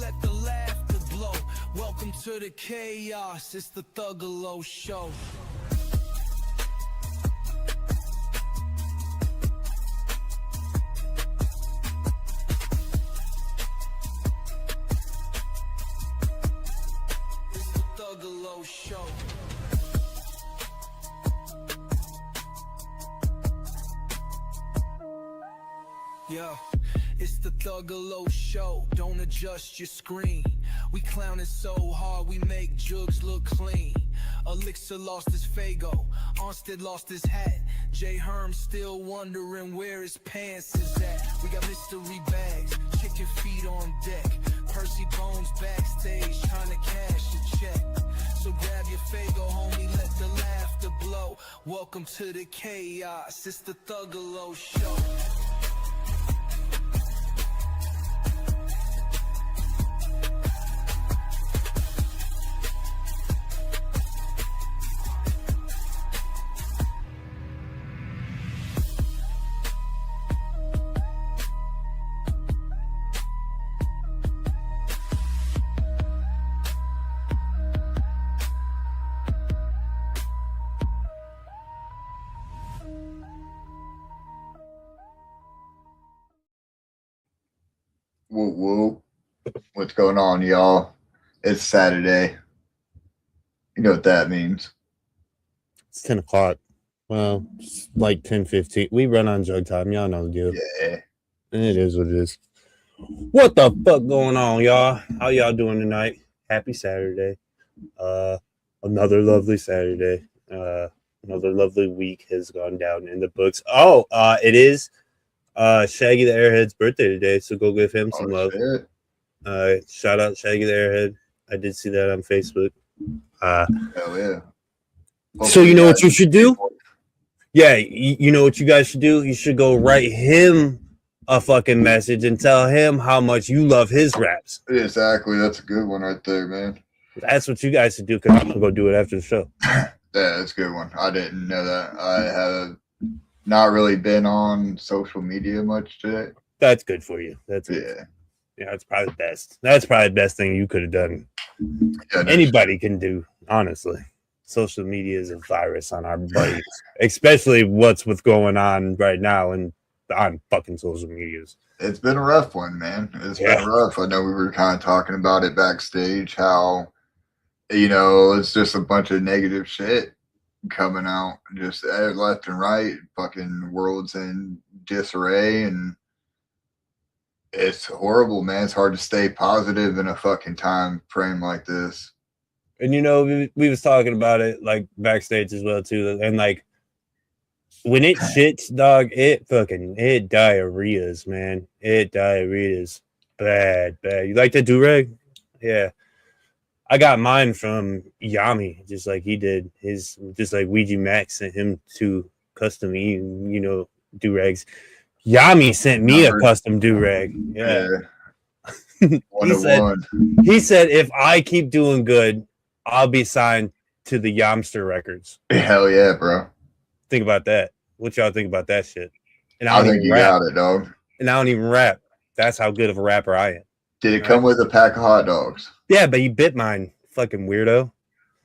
let the laughter blow. Welcome to the chaos, it's the Thugalo Show. It's the Thugalo Show. Yeah, it's the Thugalo Show. Don't adjust your screen. We clowning so hard, we make jugs look clean. Elixir lost his Fago, Armstead lost his hat. J. Herm still wondering where his pants is at. We got mystery bags, chicken feet on deck. Percy Bones backstage trying to cash a check. So grab your Fago, homie, let the laughter blow. Welcome to the chaos, it's the Thugalo Show. Woo woo. What's going on, y'all? It's Saturday. You know what that means. It's 10 o'clock. Well, it's like 10:15. We run on jug time. Y'all know the deal. Yeah. And it is what it is. What the fuck going on, y'all? How y'all doing tonight? Happy Saturday. Another lovely Saturday. Another lovely week has gone down in the books. It is Shaggy the Airhead's birthday today, so go give him some love. Shit. Shout out Shaggy the Airhead. I did see that on Facebook. Hell yeah. So you know what you should do? Yeah, you know what you guys should do? You should go write him a fucking message and tell him how much you love his raps. Exactly. That's a good one right there, man. That's what you guys should do, because I'm going to go do it after the show. Yeah, that's a good one. I didn't know that. I have not really been on social media much today. That's good for you. That's good. Yeah, that's probably the best. That's probably the best thing you could have done. Yeah, Anybody can do, honestly. Social media is a virus on our bodies, especially what's going on right now and on fucking social medias. It's been a rough one, man. It's been rough. I know we were kind of talking about it backstage, how, you know, it's just a bunch of negative shit coming out just left and right. Fucking world's in disarray, and it's horrible, man. It's hard to stay positive in a fucking time frame like this. And you know, we was talking about it like backstage as well too, and like when it shits, dog, it diarrheas, man. It diarrheas bad. You like that do-rag? Yeah. I got mine from Yami, just like he did his, just like Ouija Max sent him two custom, do-rags. Yami sent me a custom do-rag. Yeah. He said, if I keep doing good, I'll be signed to the Yamster Records. Hell yeah, bro. Think about that. What y'all think about that shit? And I think you got it, dog. And I don't even rap. That's how good of a rapper I am. Did it come with a pack of hot dogs? Yeah, but you bit mine, fucking weirdo.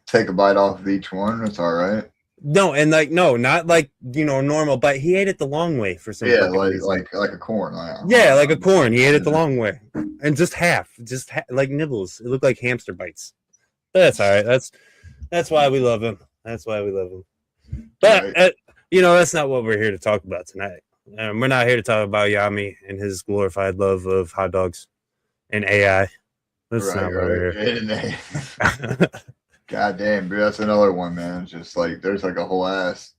Take a bite off of each one. It's all right. No, and not like, normal, but he ate it the long way for some reason. like a corn. Yeah, like a corn. He ate it the long way. And just half, like nibbles. It looked like hamster bites. But that's all right. That's why we love him. That's why we love him. But, that's not what we're here to talk about tonight. We're not here to talk about Yami and his glorified love of hot dogs and AI. That's not what we're here. God damn, bro. That's another one, man. It's just like, there's like a whole ass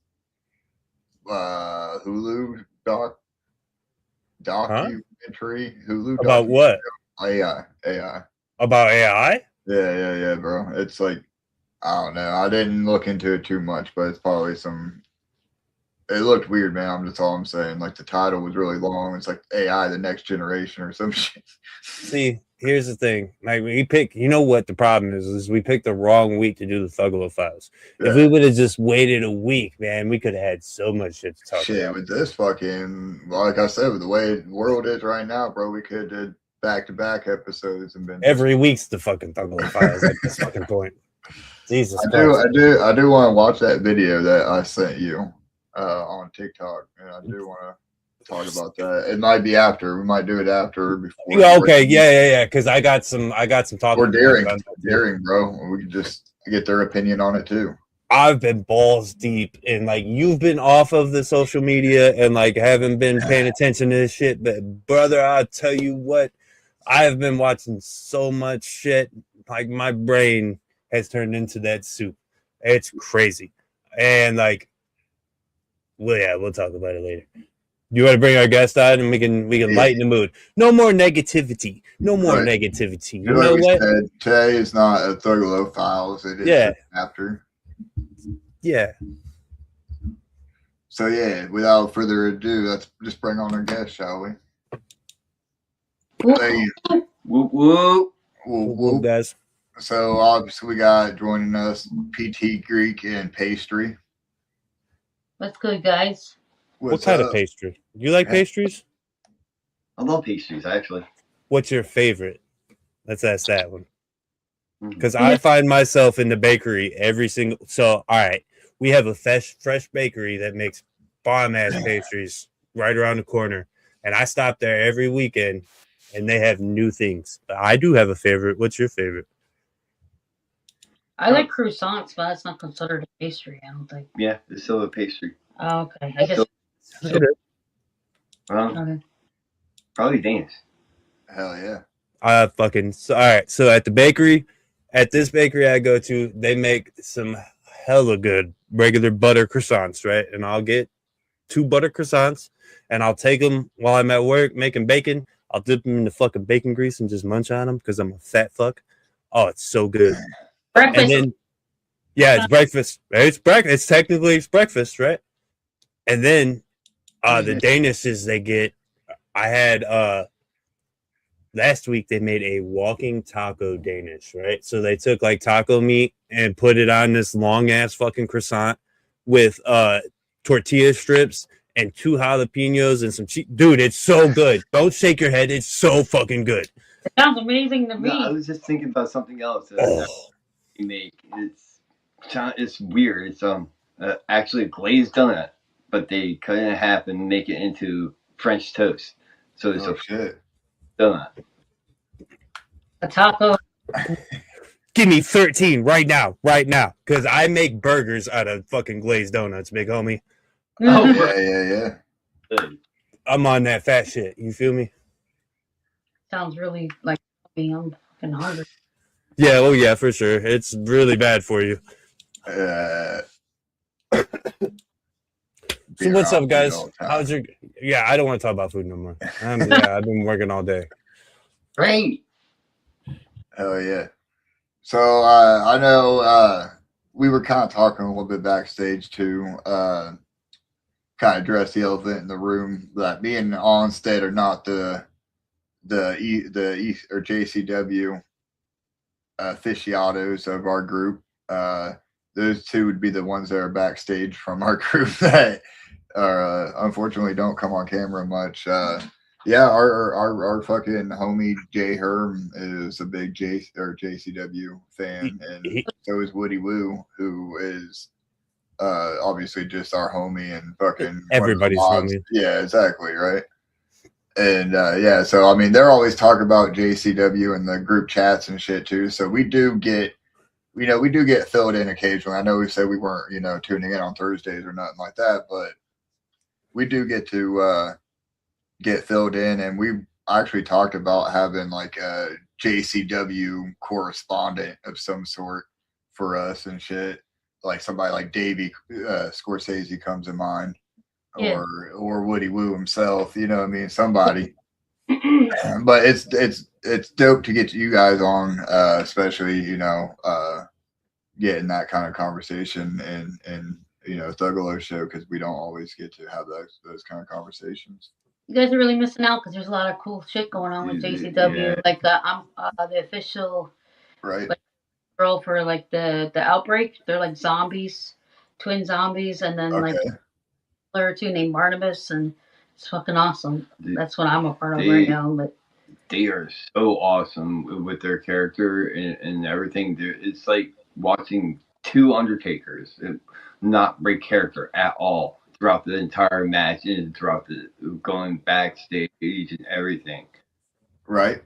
Hulu documentary. Hulu about what? AI. About AI? Yeah, bro. It's like, I don't know. I didn't look into it too much, but it's probably it looked weird, man. That's all I'm saying. Like, the title was really long. It's like AI, the next generation or some shit. See, here's the thing. Like, you know what the problem is we picked the wrong week to do the Thugalo Files. Yeah. If we would have just waited a week, man, we could have had so much shit to talk about. With this fucking, like I said, with the way the world is right now, bro, we could have did back-to-back episodes and been Every week's the fucking Thuggle Files at this fucking point. Jesus I Christ. do want to watch that video that I sent you on TikTok, and I do want to talk about that. It might be after. We might do it after before. Yeah, okay, yeah. Because I got some talking or during, points on that too. bro. We can just get their opinion on it too. I've been balls deep and like you've been off of the social media and like haven't been paying attention to this shit. But brother, I'll tell you what, I have been watching so much shit. Like my brain has turned into that soup. It's crazy. And like, well, yeah, we'll talk about it later. You want to bring our guest on and we can lighten the mood. No more negativity. No more negativity. You know what? Today is not a Thugalo Files. It is after. Yeah. So yeah, without further ado, let's just bring on our guest, shall we? Whoop whoop. Whoop, guys. So obviously we got joining us PT Greek and Pastry. What's good, guys? What kind of pastry? You like pastries? I love pastries, actually. What's your favorite? Let's ask that one. Because I find myself in the bakery every single. So, all right, we have a fresh bakery that makes bomb ass pastries right around the corner, and I stop there every weekend, and they have new things. But I do have a favorite. What's your favorite? I like croissants, but that's not considered a pastry, I don't think. Yeah, it's still a pastry. Oh, okay. I guess. Okay. Probably Danish. Hell yeah. All right. So at this bakery I go to, they make some hella good regular butter croissants, right? And I'll get 2 butter croissants, and I'll take them while I'm at work making bacon. I'll dip them in the fucking bacon grease and just munch on them because I'm a fat fuck. Oh, it's so good. Breakfast. And then, yeah, it's breakfast. It's breakfast, right? And then the Danishes they get. I had last week they made a walking taco Danish, right? So they took like taco meat and put it on this long ass fucking croissant with tortilla strips and 2 jalapenos and some cheese. Dude, it's so good. Don't shake your head. It's so fucking good. It sounds amazing to me. No, I was just thinking about something else that we make. It's weird. It's actually a glazed donut, but they cut it in half and make it into French toast. So it's a donut. A taco. Give me 13 right now, because I make burgers out of fucking glazed donuts, big homie. Oh, yeah. I'm on that fat shit. You feel me? Sounds really like I'm fucking hungry. Yeah, oh yeah, for sure. It's really bad for you. So what's up, guys? How's your? Yeah, I don't want to talk about food no more. I've been working all day. Great. Hell yeah. So I know we were kind of talking a little bit backstage too. Kind of address the elephant in the room that me and Onstead are not the JCW aficionados of our group. Those 2 would be the ones that are backstage from our group that unfortunately don't come on camera much. Yeah, our fucking homie Jay Herm is a big JCW fan, and so is Woody Woo, who is obviously just our homie and fucking everybody's homie. Yeah, exactly, right. And yeah, so I mean, they're always talking about JCW and the group chats and shit too. So we do get filled in occasionally. I know we said we weren't, tuning in on Thursdays or nothing like that, but we do get to get filled in, and we actually talked about having like a JCW correspondent of some sort for us and shit. Like somebody like Davey Scorsese comes in mind. Yeah. Or Woody Woo himself, you know what I mean? Somebody. But it's dope to get you guys on, especially, getting that kind of conversation and Thugalo show, because we don't always get to have those kind of conversations. You guys are really missing out because there's a lot of cool shit going on with JCW. Yeah. Like I'm the official girl for like the outbreak. They're like zombies, twin zombies, and then like or 2 named Barnabas, and it's fucking awesome. That's what I'm a part of right now. But they are so awesome with their character and everything. It's like watching two Undertakers, not break character at all throughout the entire match and throughout the going backstage and everything. Right.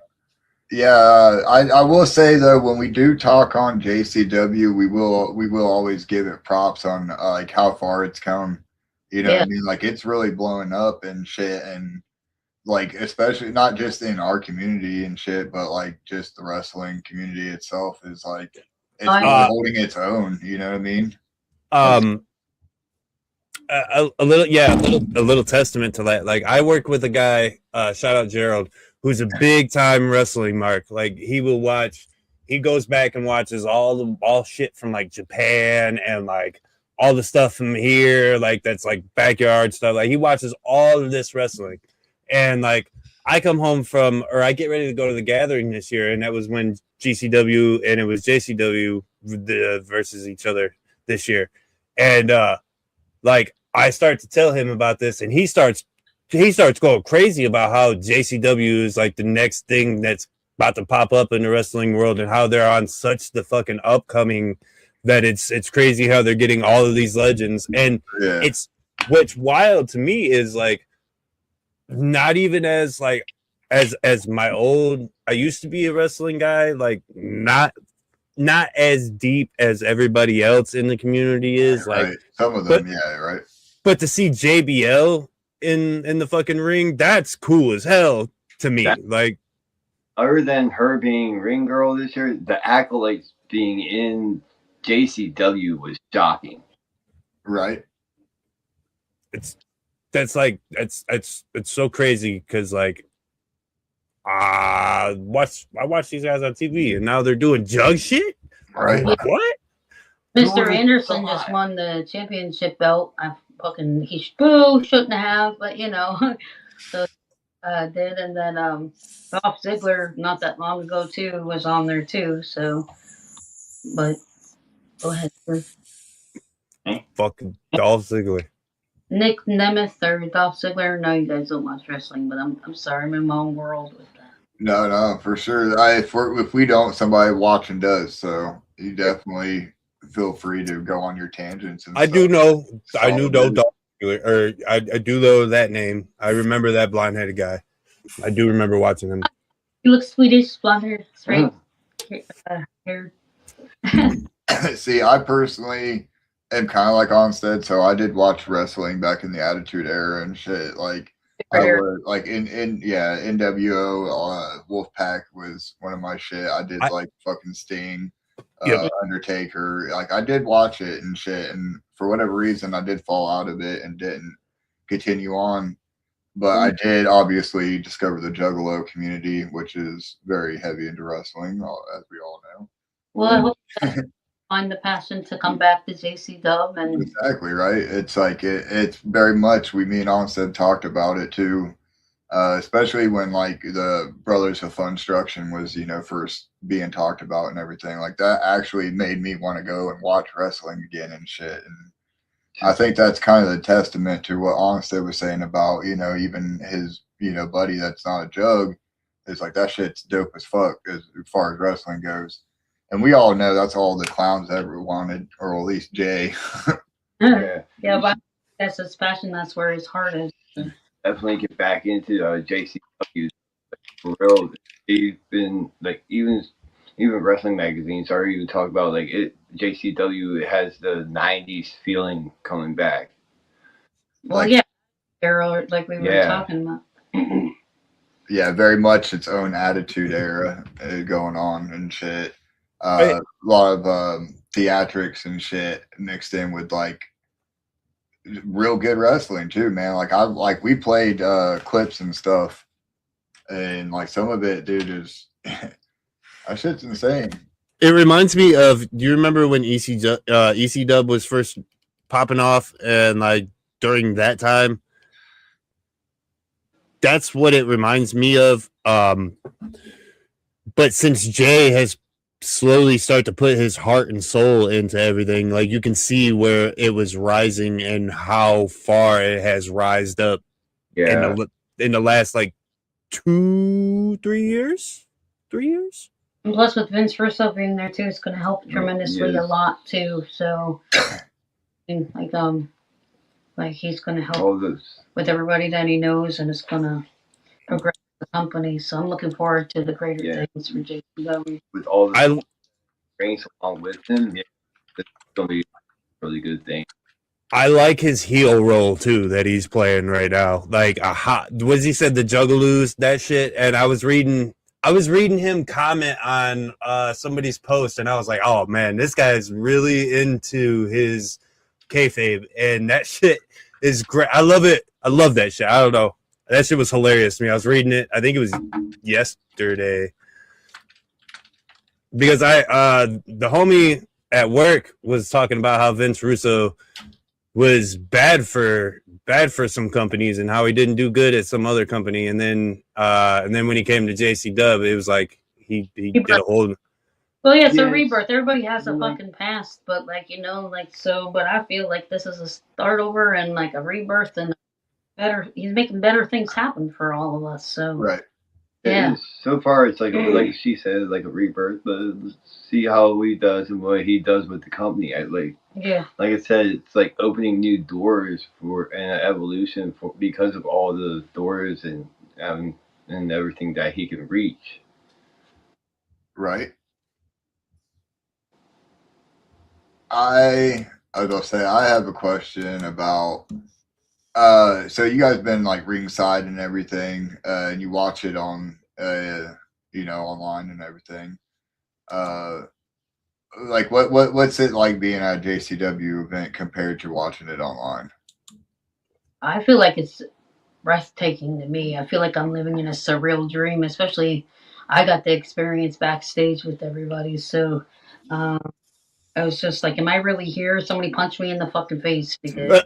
Yeah, I will say though, when we do talk on JCW, we will always give it props on like how far it's come. You know what I mean? Like it's really blowing up and shit, and like especially not just in our community and shit, but like just the wrestling community itself is like it's really holding its own. You know what I mean? A little testament to that. Like I work with a guy, shout out Gerald, who's a big time wrestling mark. Like he goes back and watches all shit from like Japan and like all the stuff from here, like that's like backyard stuff. Like he watches all of this wrestling. And like I come home from, or I get ready to go to the gathering this year, and that was when GCW and it was JCW versus each other this year. And like I start to tell him about this, and he starts going crazy about how JCW is like the next thing that's about to pop up in the wrestling world, and how they're on such the fucking upcoming that it's crazy how they're getting all of these legends. And it's what's wild to me is like not even as like as my old, I used to be a wrestling guy, like not as deep as everybody else in the community is. Like some of them, right. But to see JBL in the fucking ring, that's cool as hell to me. Like, other than her being ring girl this year, the accolades being in JCW was shocking. Right. It's so crazy because like I watch these guys on TV and now they're doing jug shit. Right. What? Mr. Anderson just won the championship belt. He shouldn't have, but you know, so did. And then Dolph Ziggler not that long ago too was on there too. So, but go ahead, sir. Fucking Dolph Ziggler. Nick Nemeth or Dolph Ziggler. No, you guys don't watch wrestling, but I'm sorry, I'm in my own world with that. No, for sure. If we don't, somebody watching does. So you definitely feel free to go on your tangents. And I knew Dolph Ziggler, or I do know that name. I remember that blonde-headed guy. I do remember watching him. He looks Swedish, blonde hair, straight hair. See, I personally am kind of like Onstead, so I did watch wrestling back in the Attitude Era and shit. Like I would, like in NWO, Wolfpack was one of my shit. I did like fucking Sting, Undertaker. Like I did watch it and shit, and for whatever reason, I did fall out of it and didn't continue on. But I did obviously discover the Juggalo community, which is very heavy into wrestling, as we all know. Well, I hope that find the passion to come back to JC Dub. And exactly right. It's like it's very much. Me and Onstead talked about it too, especially when like the Brothers of Funstruction was first being talked about and everything. Like that actually made me want to go and watch wrestling again and shit. And I think that's kind of the testament to what Onstead was saying about even his buddy that's not a jug. It's like that shit's dope as fuck as far as wrestling goes. And we all know that's all the clowns ever wanted, or at least Jay. yeah, but that's his passion. That's where his heart is. Definitely get back into JCW for real. They've been like even wrestling magazines are even talking about like JCW has the '90s feeling coming back. Well, like we were talking about. Yeah, very much its own Attitude Era going on and shit. A lot of theatrics and shit mixed in with like real good wrestling too, man. Like we played clips and stuff, and like some of it, dude, is that shit's insane. It reminds me of. Do you remember when EC Dub was first popping off, and like during that time? That's what it reminds me of. But since Jay has slowly start to put his heart and soul into everything, like you can see where it was rising and how far it has rised up in the last like 2-3 years. 3 years. And plus, with Vince Russo being there too, it's going to help tremendously a lot too. So, like he's going to help with everybody that he knows, and it's going to progress the company. So I'm looking forward to the greater things for JCW. With all the rings along with him, it's going to be a really good thing. I like his heel role too that he's playing right now. Like was he said the Juggalos, that shit, and I was reading him comment on somebody's post, and I was like, oh man, this guy's really into his kayfabe, and that shit is great. I love it. I love that shit. I don't know. That shit was hilarious to me. I was reading it. I think it was yesterday. Because the homie at work was talking about how Vince Russo was bad for some companies and how he didn't do good at some other company, and then when he came to JC Dub, it was like he did a whole. Well, yeah, it's a rebirth. Everybody has a fucking past, but but I feel like this is a start over and like a rebirth and better. He's making better things happen for all of us. So right. Yeah. So far, it's like she said, like a rebirth. But let's see how he does and what he does with the company. Like I said, it's like opening new doors for an evolution because of all the doors and everything that he can reach. Right. I was gonna say I have a question about. So you guys been like ringside and everything, and you watch it on, online and everything. Like what's it like being at a JCW event compared to watching it online? I feel like it's breathtaking to me. I feel like I'm living in a surreal dream, especially I got the experience backstage with everybody. So I was just like, am I really here? Somebody punched me in the fucking face because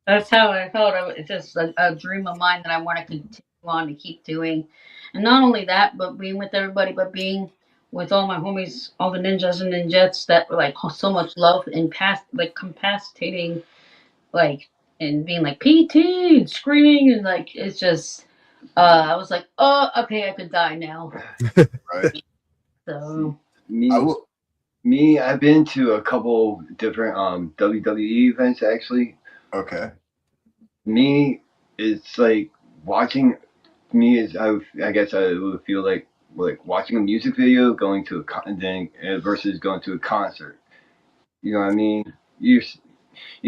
that's how I felt. It's just a dream of mine that I want to continue on to keep doing. And not only that, but being with everybody, but being with all my homies, all the ninjas and ninjettes that were like so much love and capacitating, like, and being like PT and screaming and like, it's just, I was like, oh, okay, I could die now. Right. So I've been to a couple different WWE events actually. Okay. Me, it's like watching. I guess I would feel like watching a music video, going to versus going to a concert. You know what I mean? You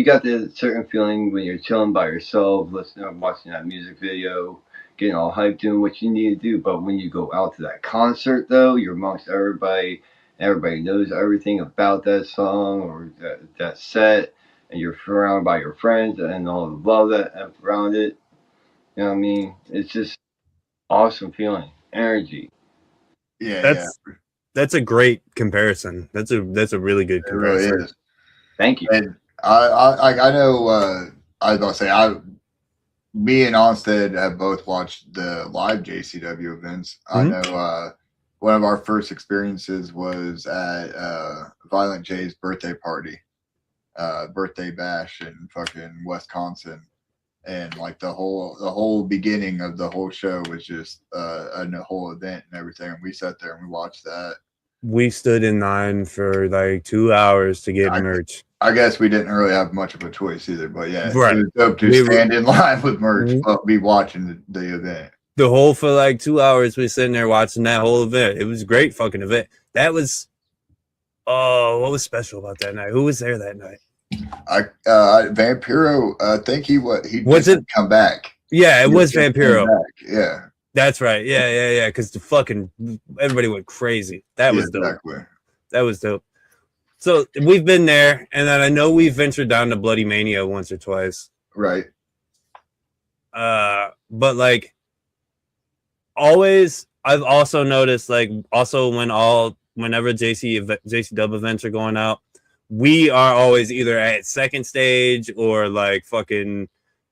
got the certain feeling when you're chilling by yourself, watching that music video, getting all hyped, doing what you need to do. But when you go out to that concert, though, you're amongst everybody. Everybody knows everything about that song or that set, and you're surrounded by your friends and all the love that around it. You know what I mean? It's just awesome feeling, energy. Yeah, that's a great comparison. That's a really good comparison. It really is. Thank you. And I know. I was gonna say me and Onstead have both watched the live JCW events. Mm-hmm. I know one of our first experiences was at Violent J's birthday party, birthday bash in fucking Wisconsin. And like the whole beginning of the whole show was just a whole event and everything. And we sat there and we watched that. We stood in line for like 2 hours to get merch. I guess we didn't really have much of a choice either, but yeah, right. It was dope to stand in line with merch, but be watching the event. The whole for like 2 hours, we sitting there watching that whole event. It was a great fucking event. That was, what was special about that night? Who was there that night? Vampiro. I think he didn't come back. Yeah, it was Vampiro. Yeah, that's right. Yeah. Because the fucking everybody went crazy. That was dope. Exactly. That was dope. So we've been there, and then I know we've ventured down to Bloody Mania once or twice. Right. But like always, I've also noticed like whenever JC Dub events are going out, we are always either at second stage or like fucking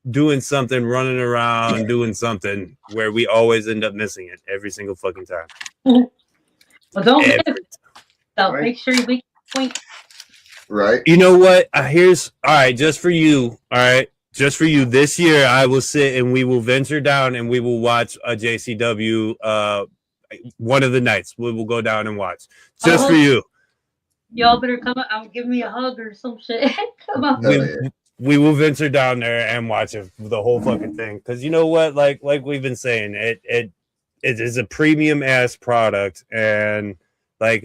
doing something, running around, doing something where we always end up missing it every single fucking time. Well, don't make sure you point. Right. You know what? Here's all right, just for you. All right, just for you this year, I will sit and we will venture down and we will watch a JCW. One of the nights we will go down and watch just for you. Y'all better come up. Give me a hug or some shit. Come on. We will venture down there and watch it, the whole fucking thing. Because you know what, like we've been saying, it is a premium ass product, and like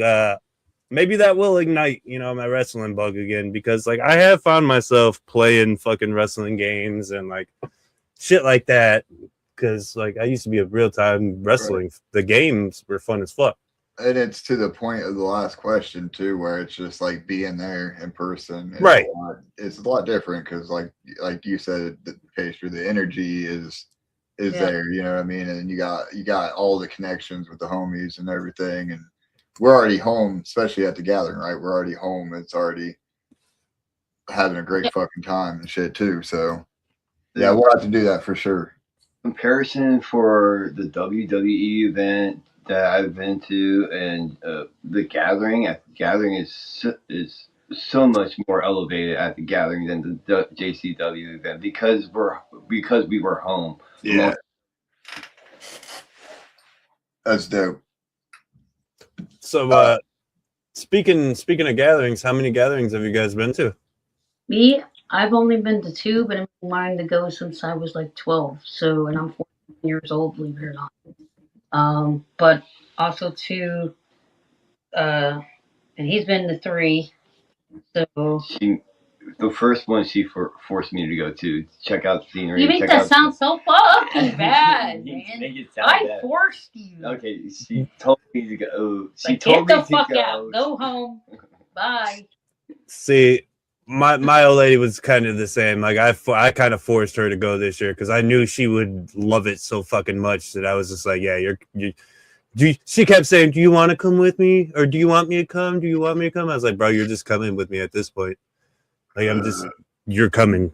maybe that will ignite, you know, my wrestling bug again, because like I have found myself playing fucking wrestling games and like shit like that. Because like I used to be a real time wrestling. Right. The games were fun as fuck. And it's to the point of the last question too, where it's just like being there in person. Right. It's a lot different because, like you said, the pastry, the energy is there. You know what I mean? And you got all the connections with the homies and everything. And we're already home, especially at the gathering, right? We're already home. It's already having a great fucking time and shit too. So yeah, we'll have to do that for sure. Comparison for the WWE event that I've been to and the gathering is so much more elevated at the gathering than the JCW event because we were home. Yeah, that's dope. So speaking of gatherings, how many gatherings have you guys been to? Me, I've only been to 2, but I've been wanting to go since I was like 12. So, and I'm 14 years old, believe it or not. But also 2, and he's been to 3. So the first one she forced me to go to check out the scenery. You make that sound so fucking bad, man. I forced you. Okay, she told me to go. Get the fuck out. Go home. Bye. See, my old lady was kind of the same. Like I kind of forced her to go this year because I knew she would love it so fucking much that I was just like, yeah, she kept saying, do you want to come with me? Or do you want me to come? Do you want me to come? I was like, bro, you're just coming with me at this point. Like, you're coming.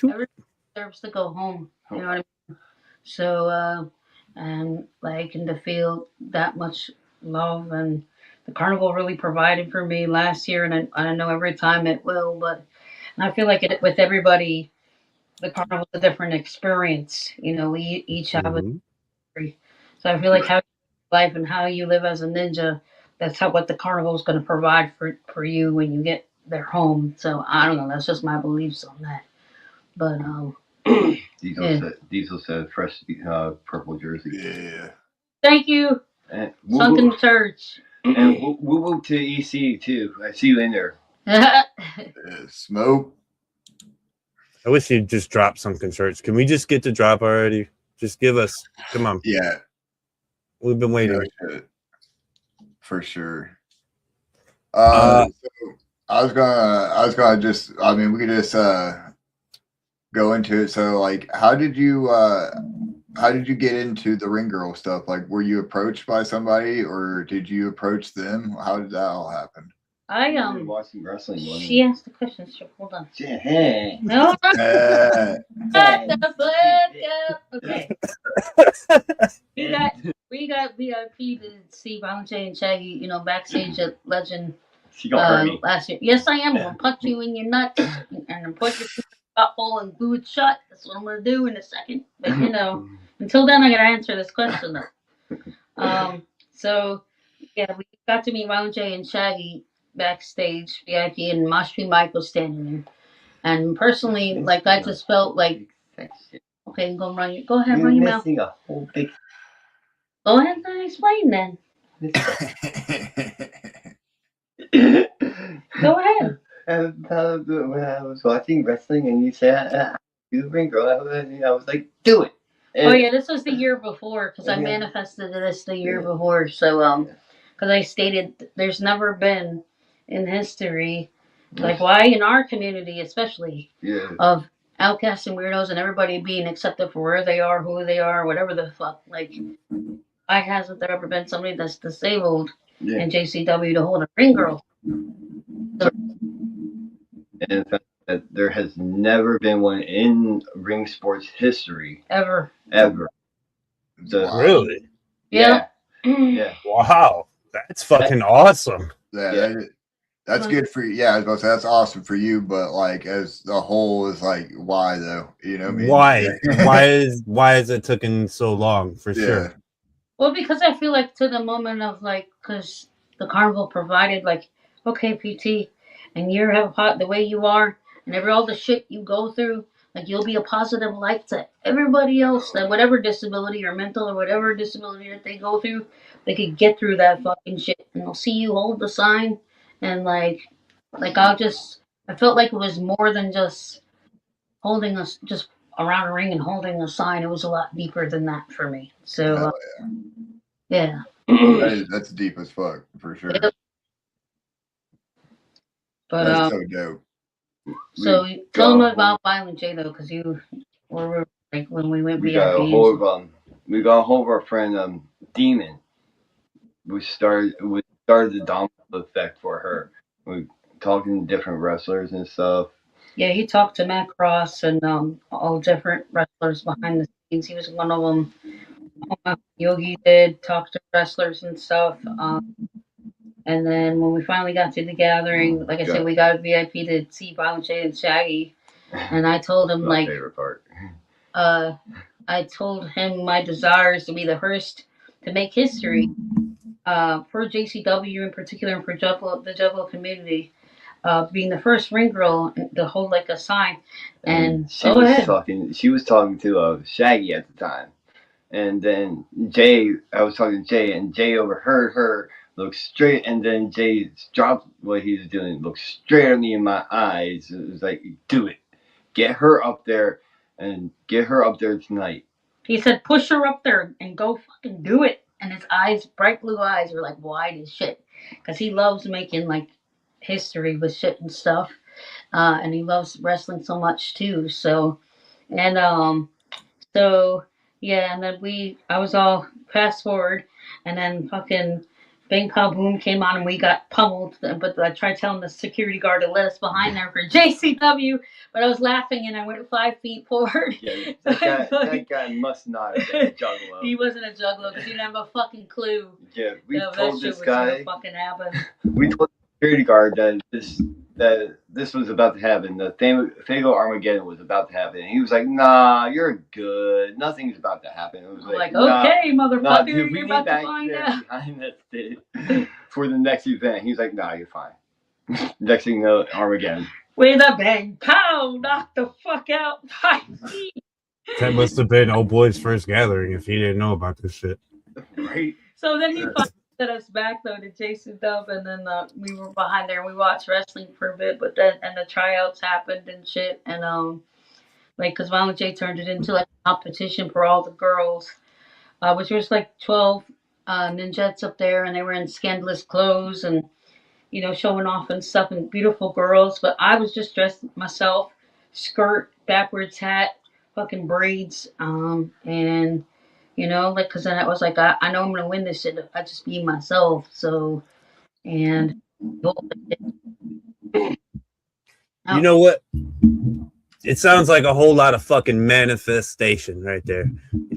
Everyone deserves to go home. You know what I mean? So, and like, and to feel that much love, and the carnival really provided for me last year, and I know every time it will, but I feel like with everybody, the carnival's a different experience. You know, we each have a story. So I feel like how life and how you live as a ninja, that's what the carnival is going to provide for you when you get their home. So I don't know, that's just my beliefs on that. But Diesel said fresh purple jersey. Yeah. Thank you. And Sunken Church. And we'll move to EC too. I see you in there. Smoke. I wish you'd just drop Sunken Church. Can we just get to drop already? Just give us. Come on. Yeah. We've been waiting. For sure. So I was gonna just, I mean, we could just go into it. So like, how did you get into the ring girl stuff? Like, were you approached by somebody or did you approach them? How did that all happen? I watching wrestling. She asked the question. So hold on. Hey. No. Okay. We got VIP to see Valentine and Shaggy, you know, backstage at Legend last year. Yes, I am. I'm gonna punch you in your nuts and put your butthole and glue it shut. That's what I'm gonna do in a second. But you know, until then, I gotta answer this question though. So yeah, we got to meet Valentine and Shaggy backstage VIP, and Mashpee Mike was standing there. And personally, like I just felt like, okay, go ahead, run your mouth. A whole big. Go ahead and explain then. Go ahead. When I was watching wrestling and you said, "You ring girl," I was like, "Do it." And, oh yeah, this was the year before because I manifested this the year before. So because I stated there's never been in history, like why in our community especially, of outcasts and weirdos and everybody being accepted for where they are, who they are, whatever the fuck. Like, why hasn't there ever been somebody that's disabled in JCW to hold a ring girl? So, and in fact, there has never been one in ring sports history. Ever. Really? Yeah. Wow. That's fucking awesome. Yeah. That's good for you. Yeah, I was about to say that's awesome for you, but like as the whole is like, why though? You know what I mean? Why is it taking so long for sure? Well, because I feel like to the moment of like, because the carnival provided like, okay, PT, and you're the way you are, and all the shit you go through, like you'll be a positive light to everybody else that whatever disability or mental or whatever disability that they go through, they could get through that fucking shit, and they'll see you hold the sign, and like I felt like it was more than just holding us just around a ring and holding a sign. It was a lot deeper than that for me. So. Yeah. That's deep as fuck for sure. Yep. But that's so dope. So tell them about Violent J though, because you were like when we went. We got a hold of our friend Demon. We started the domino effect for her. We talking to different wrestlers and stuff. Yeah, he talked to Matt Cross and all different wrestlers behind the scenes. He was one of them. Yogi did talk to wrestlers and stuff. And then when we finally got to the gathering, like I said, we got a VIP to see Violent J and Shaggy. And I told him my favorite part. I told him my desires to be the first to make history for JCW in particular and for the Juggalo community. Being the first ring girl to hold like a sign, and she was talking to Shaggy at the time, and then I was talking to Jay, and Jay overheard her, looked straight, and then Jay dropped what he was doing, looked straight at me in my eyes. It was like, do it, get her up there, and get her up there tonight. He said, push her up there and go fucking do it. And his eyes, bright blue eyes, were like wide as shit, because he loves making like history with shit and stuff, and he loves wrestling so much too. So, and yeah, and then I was all fast forward, and then fucking Bang Pow Boom came on, and we got pummeled. But I tried telling the security guard to let us behind there for JCW, but I was laughing, and I went 5 feet forward. Yeah, that guy must not have been a juggalo. He wasn't a juggalo because he didn't have a fucking clue. Yeah, we told this was guy. Fucking happen. We told the security guard that this was about to happen. The Fago Armageddon was about to happen. And he was like, "Nah, you're good. Nothing's about to happen." It was like okay, motherfucker, dude, you're about to find out. Behind that stage for the next event. He's like, "Nah, you're fine." Next thing you know, Armageddon. With a bang, pow, knock the fuck out 5 feet. That must have been old boy's first gathering if he didn't know about this shit. Right. So then he set us back though to Jason Dub, and then we were behind there and we watched wrestling for a bit, but then and the tryouts happened and shit, and like because Violent J turned it into like a competition for all the girls, which was like 12 ninjets up there, and they were in scandalous clothes and showing off and stuff, and beautiful girls. But I was just dressed myself, skirt, backwards hat, fucking braids, and like because then I was like, I know I'm gonna win this shit if I just be myself. So, and you know what? It sounds like a whole lot of fucking manifestation right there.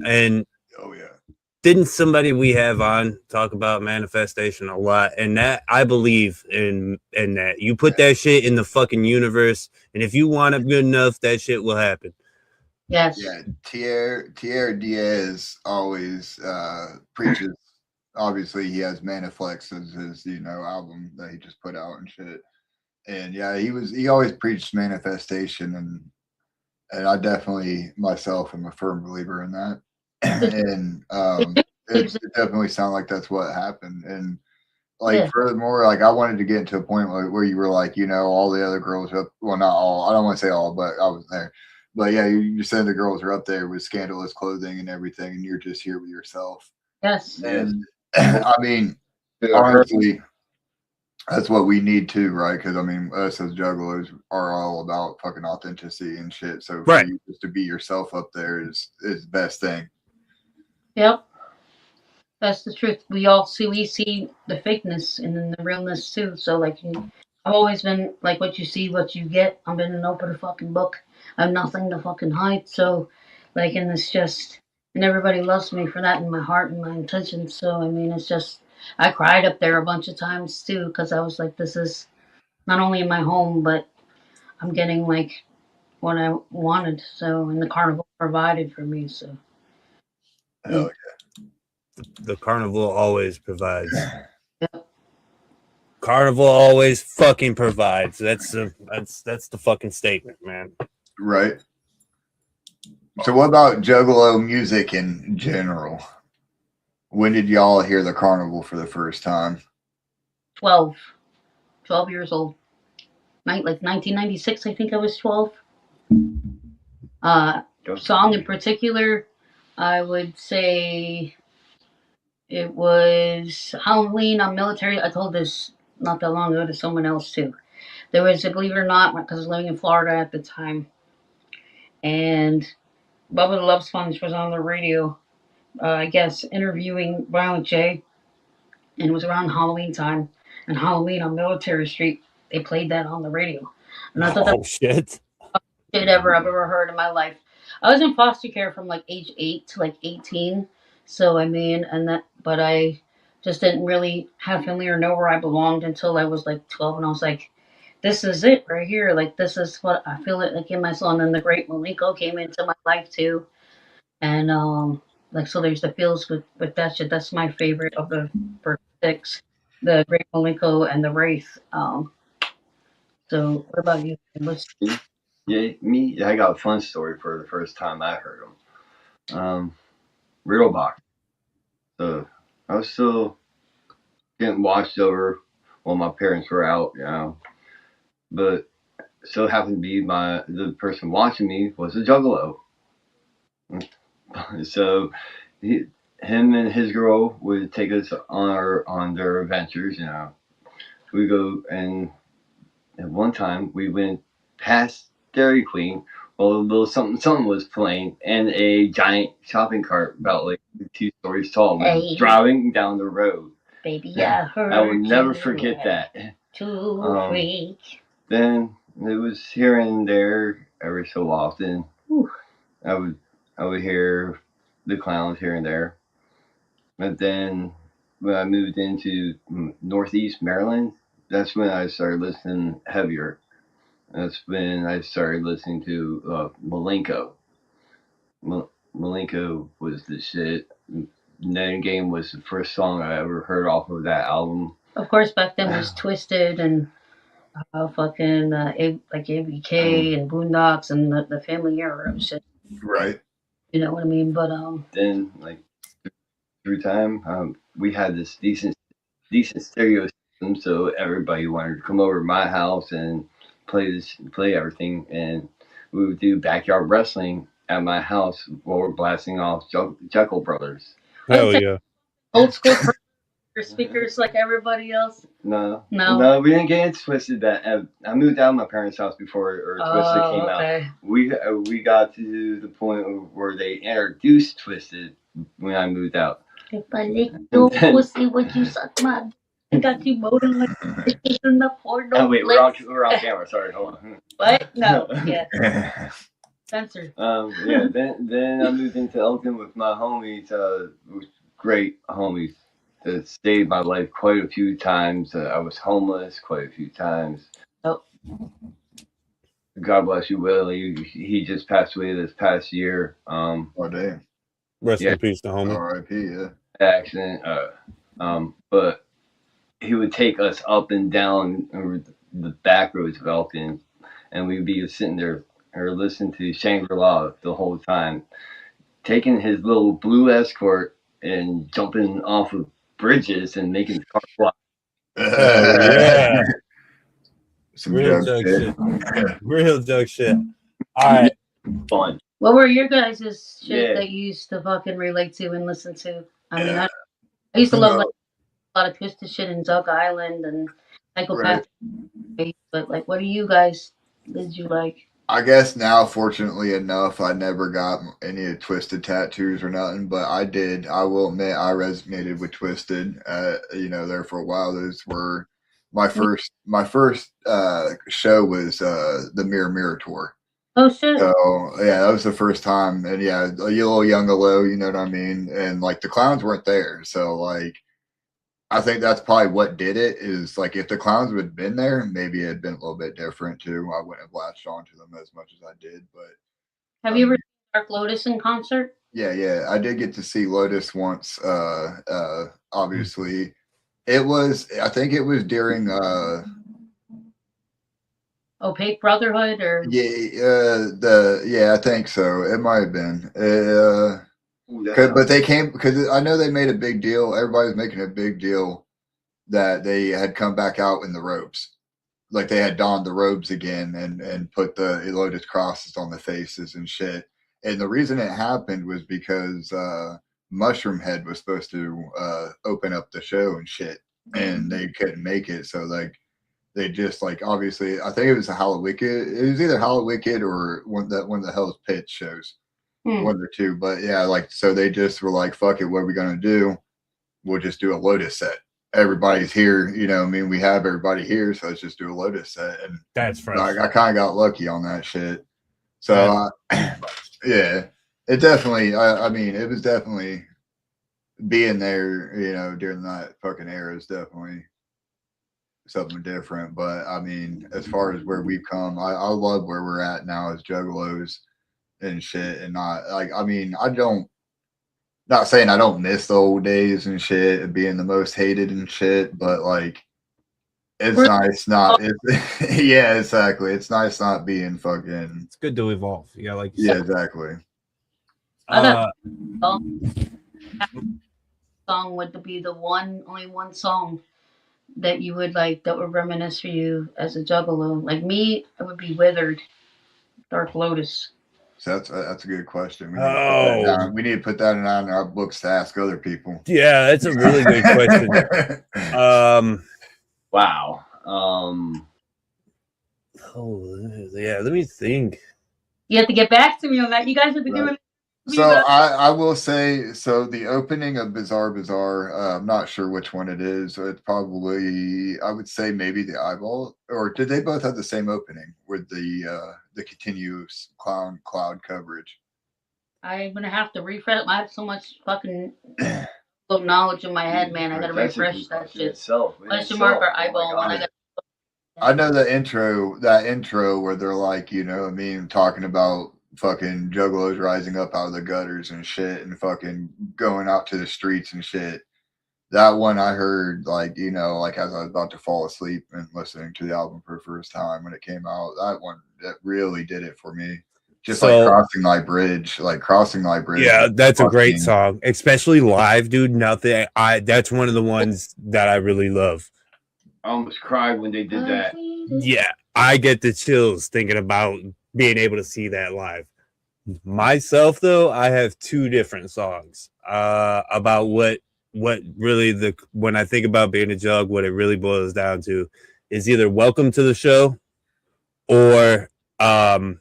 And oh yeah. Didn't somebody we have on talk about manifestation a lot? And that I believe in that. You put that shit in the fucking universe, and if you want it good enough, that shit will happen. Yes. Yeah, Tierra Diaz always preaches. Obviously, he has Maniflex as his album that he just put out and shit. And yeah, he always preached manifestation, and I definitely myself am a firm believer in that. And it definitely sounded like that's what happened. And like furthermore, like I wanted to get to a point where you were like, all the other girls up. Well, not all. I don't want to say all, but I was there. But yeah, you said the girls are up there with scandalous clothing and everything, and you're just here with yourself. Yes. And I mean, honestly, that's what we need too, right? Because I mean, us as juggalos are all about fucking authenticity and shit. So for you just to be yourself up there is the best thing. Yep. That's the truth. We see the fakeness and then the realness too. So like I've always been like what you see, what you get. I've been an open fucking book. I have nothing to fucking hide. So like, and it's just, and everybody loves me for that in my heart and my intentions. So I mean, it's just, I cried up there a bunch of times too, because I was like, this is not only in my home, but I'm getting like what I wanted. So, and the carnival provided for me. So, Hell The carnival always provides. yep. Carnival always fucking provides. That's the fucking statement, man. right. So what about Juggalo music in general? When did y'all hear the carnival for the first time? 12 years old. Like 1996, I think I was 12. Song in particular, I would say it was Halloween on Military. I told this not that long ago to someone else too. There was a, believe it or not, because I was living in Florida at the time, and Bubba the Love Sponge was on the radio, I guess, interviewing Violent J, and it was around Halloween time. And Halloween on Military Street, they played that on the radio. And I thought that Oh shit. shit I've ever heard in my life. I was in foster care from like age 8 to like 18. So I mean, and that, but I just didn't really have family or know where I belonged until I was like 12, and I was like, this is it right here. Like this is what I feel it like in my soul. And then the Great Malenko came into my life too, and like so there's the feels with that shit. That's my favorite of the first six, the Great Malenko and the Wraith. So what about you? What's Yeah, me. I got a fun story for the first time I heard them. Real box. So I was still getting watched over while my parents were out, you know. But so happened to be the person watching me was a juggalo. So him and his girl would take us on their adventures, you know. We go, and at one time we went past Dairy Queen while a little something something was playing, and a giant shopping cart about like 2 stories tall was driving down the road. Baby, I heard I will never you forget that. to freak. Then it was here and there every so often. Whew. I would hear the clowns here and there. But then when I moved into Northeast Maryland, that's when I started listening heavier. That's when I started listening to Malenko. Malenko was the shit. Night Game was the first song I ever heard off of that album. Of course, back then was Twisted and fucking like ABK and Boondocks and the Family Era and shit. Right. You know what I mean? But then like through time, we had this decent stereo system, so everybody wanted to come over to my house and play everything, and we would do backyard wrestling at my house while we're blasting off Jekyll Brothers. Hell yeah. Old school speakers like everybody else. No, No, we didn't get it twisted. That I moved out of my parents' house before Twisted came out. We got to the point where they introduced Twisted when I moved out. If I lick your pussy, would you suck my? I got you molding like in the porno. Oh wait, we're on camera. Sorry, hold on. What? No, yeah. Censored. Yeah. Then I moved into Elton with my homies. Great homies that saved my life quite a few times. I was homeless quite a few times. Oh. God bless you, Willie. He just passed away this past year. Oh damn. Rest in peace to homie. R.I.P. Yeah. Accident. But he would take us up and down the back roads of Elton, and we'd be sitting there or listening to Shangri-La the whole time, taking his little blue Escort and jumping off of bridges and making the car fly. Yeah. Some Real joke shit. Real joke shit. All right. Fun. What were your guys' shit that you used to fucking relate to and listen to? I mean, I used to love like a lot of Twisted shit in Duck Island and Psychopath. Right. But like, what do you guys did you like? I guess now, fortunately enough, I never got any Twisted tattoos or nothing, but I did. I will admit, I resonated with Twisted. There for a while. Those were my first. My first show was the Mirror tour. Oh shit! So yeah, that was the first time, and yeah, a little young low, you know what I mean. And like the clowns weren't there, so like I think that's probably what did it. Is like if the clowns would have been there, maybe it had been a little bit different too. I wouldn't have latched onto them as much as I did. But Have you ever seen Dark Lotus in concert? yeah, I did get to see Lotus once. Obviously, it was. I think it was during. Opaque Brotherhood or I think so. It might have been. But they came because I know they made a big deal. Everybody was making a big deal that they had come back out in the robes, like they had donned the robes again and put the Lotus crosses on the faces and shit. And the reason it happened was because Mushroom Head was supposed to open up the show and shit, and they couldn't make it. So like they just like obviously I think it was a Hallowicked. It was either Hallowicked or one of the Hell's Pit shows, one of the two. But yeah, like so they just were like, "Fuck it, what are we gonna do? We'll just do a Lotus set. Everybody's here, you know. I mean, we have everybody here, so let's just do a Lotus set." And That's fresh. I kind of got lucky on that shit. So yeah, it definitely. I mean, it was definitely being there, you know, during that fucking era is definitely something different. But I mean, as far as where we've come, I love where we're at now as juggalos and shit. And not like, I mean, not saying I don't miss the old days and shit and being the most hated and shit, but like, it's nice not. Yeah, exactly. It's nice not being fucking. It's good to evolve. Yeah, like yeah, exactly. Song would be the only one song that you would like that would reminisce for you as a juggalo? Like me, it would be Withered, Dark Lotus. So that's a good question. We need to put that in our books to ask other people. Yeah, that's a really good question. Wow. Let me think. You have to get back to me on that. You guys have been doing. So I will say, so the opening of Bizarre Bazaar, I'm not sure which one it is. So it's probably, I would say maybe the Eyeball, or did they both have the same opening with the continuous cloud coverage? I'm gonna have to refresh. I have so much fucking knowledge in my head, man. I gotta refresh that shit. Question mark or Eyeball one. I got. I know that intro where they're like, you know, what I mean, talking about fucking juggalos rising up out of the gutters and shit and fucking going out to the streets and shit. That one I heard, like, you know, like as I was about to fall asleep and listening to the album for the first time when it came out. That one, that really did it for me. Just like Crossing Thy Bridge. Yeah, that's a great song, especially live, dude. That's one of the ones that I really love. I almost cried when they did that. Yeah, I get the chills thinking about being able to see that live. Myself, though, I have two different songs about what really when I think about being a jug, what it really boils down to is either Welcome to the Show or The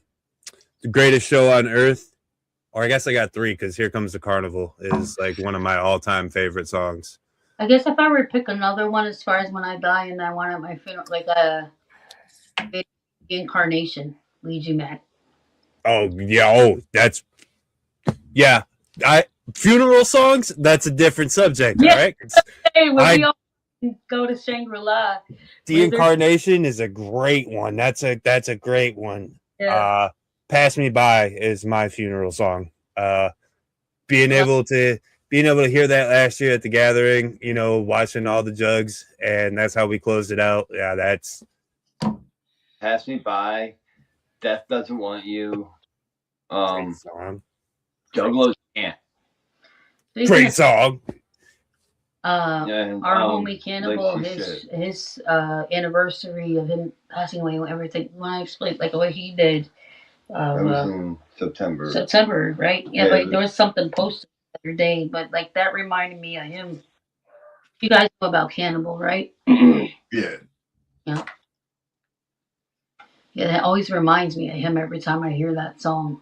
Greatest Show on Earth. Or I guess I got three because Here Comes the Carnival is like one of my all-time favorite songs. I guess if I were to pick another one as far as when I die and I want at my funeral, like Incarnation, Ouija Mat. Oh yeah, funeral songs, that's a different subject, all right? Hey, we all go to Shangri-La. The Incarnation is a great one. That's a great one. Yeah. Pass Me By is my funeral song. Being able to hear that last year at the gathering, you know, watching all the jugs, and that's how we closed it out. Yeah, that's Pass Me By, Death Doesn't Want You. Great song. Juggalos Can't. Great song. Our homie Cannibal, his anniversary of him passing away, everything. When I explained like what he did, that was in September. September, right? Yeah, but there was something posted the other day, but like that reminded me of him. You guys know about Cannibal, right? Yeah. Yeah. Yeah, that always reminds me of him every time I hear that song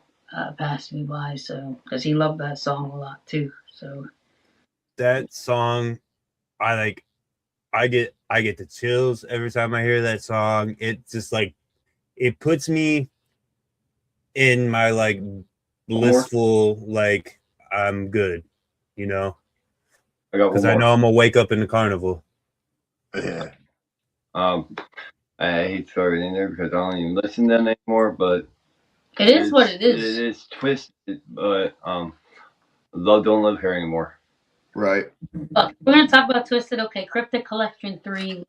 pass me by. So, because he loved that song a lot too. So, that song, I get the chills every time I hear that song. It just like it puts me in my like blissful, like I'm good, you know. I got one Because I more. know I'm gonna wake up in the carnival. Yeah. I hate to throw it in there because I don't even listen to them anymore, but It is what it is. It is twisted, but Love Don't Live Here anymore. Right. We're gonna talk about Twisted. Okay, Cryptic Collection 3.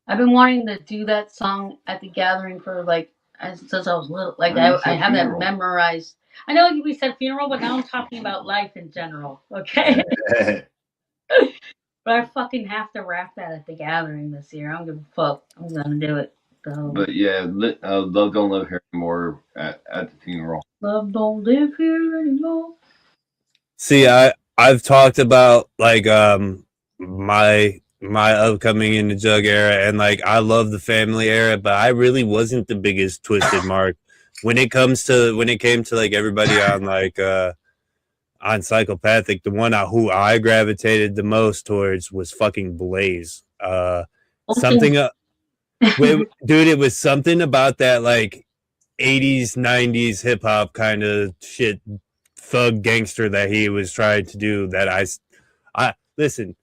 I've been wanting to do that song at the gathering for since I was little. Like I have that memorized. I know we said funeral, but now I'm talking about life in general. Okay. But I fucking have to rap that at the gathering this year. I don't give a fuck. I'm gonna do it. So. But yeah, Love Don't Live Here anymore at the funeral. Love don't live here anymore. See, I've talked about like my upcoming in the Jug era, and like I love the Family era, but I really wasn't the biggest Twisted Mark when it came to like everybody on like on Psychopathic. The one who I gravitated the most towards was fucking Blaze. Something dude, it was something about that like 80s 90s hip hop kind of shit, thug gangster that he was trying to do, that I listen,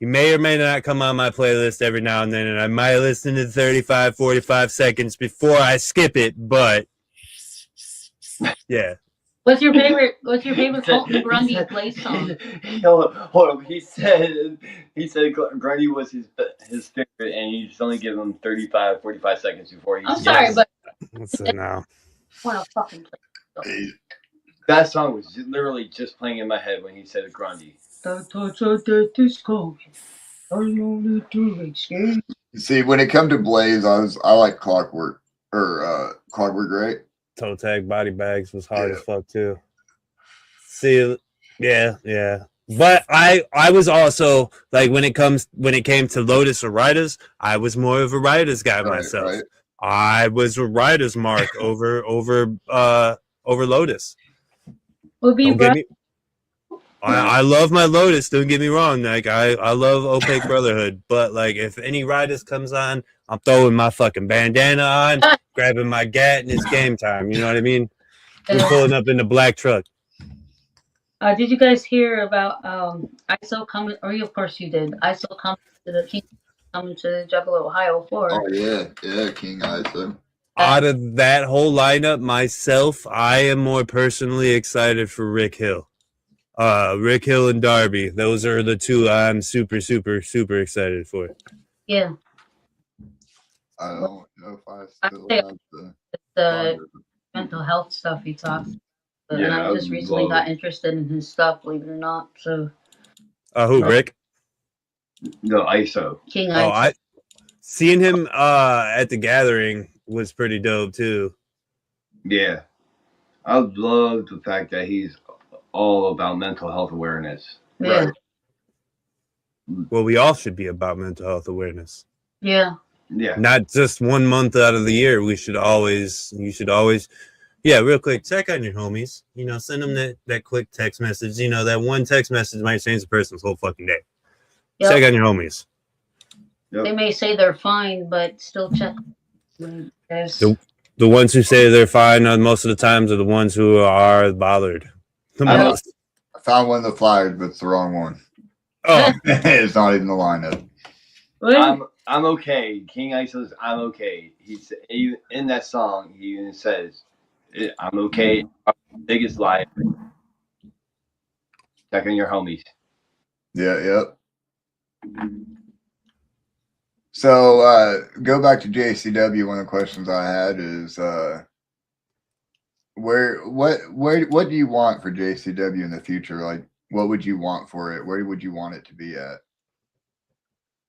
he may or may not come on my playlist every now and then, and I might listen to 35-45 seconds before I skip it, but yeah. What's your favorite Colton Grundy Blaze song? Hold on. He said Grundy was his favorite, and you just only give him 35-45 seconds before he. I'm sorry, but What's that now? Want to fucking play. That song was literally just playing in my head when he said Grundy. See, when it come to Blaze, I like Clockwork Clockwork Great. Toe Tag Body Bags was hard as fuck too. See, yeah. But I was also like when it came to Lotus or Riders, I was more of a Riders guy myself. Right. I was a Riders mark over Lotus. I love my Lotus, don't get me wrong. Like I love Opaque Brotherhood, but like if any Riders comes on, I'm throwing my fucking bandana on, grabbing my gat, and it's game time. You know what I mean? We're pulling up in the black truck. Did you guys hear about ISO coming? Or of course you did. ISO coming to the King, coming to Juggalo, Ohio for. Oh yeah, King ISO. Out of that whole lineup, myself, I am more personally excited for Rick Hill. Rick Hill and Darby. Those are the two I'm super, super, super excited for. Yeah. I don't know if I still have the mental health stuff he talks. And I just recently got interested in his stuff, believe it or not. So. Who, Rick? No, ISO. King ISO. Seeing him at the gathering was pretty dope too. Yeah, I love the fact that he's all about mental health awareness. Yeah. Right. Well, we all should be about mental health awareness. Yeah. Yeah. Not just 1 month out of the year. You should always, yeah, real quick, check on your homies. You know, send them that quick text message. You know, that one text message might change the person's whole fucking day. Yep. Check on your homies. Yep. They may say they're fine, but still check. The ones who say they're fine most of the times are the ones who are bothered the most. I found one of the flyers, but it's the wrong one. Oh, it's not even the lineup. I'm okay. King ISO's I'm okay. He's in that song. He even says, "I'm okay." Biggest lie. Check on your homies. Yeah. Yep. So go back to JCW. One of the questions I had is what do you want for JCW in the future? Like, what would you want for it? Where would you want it to be at?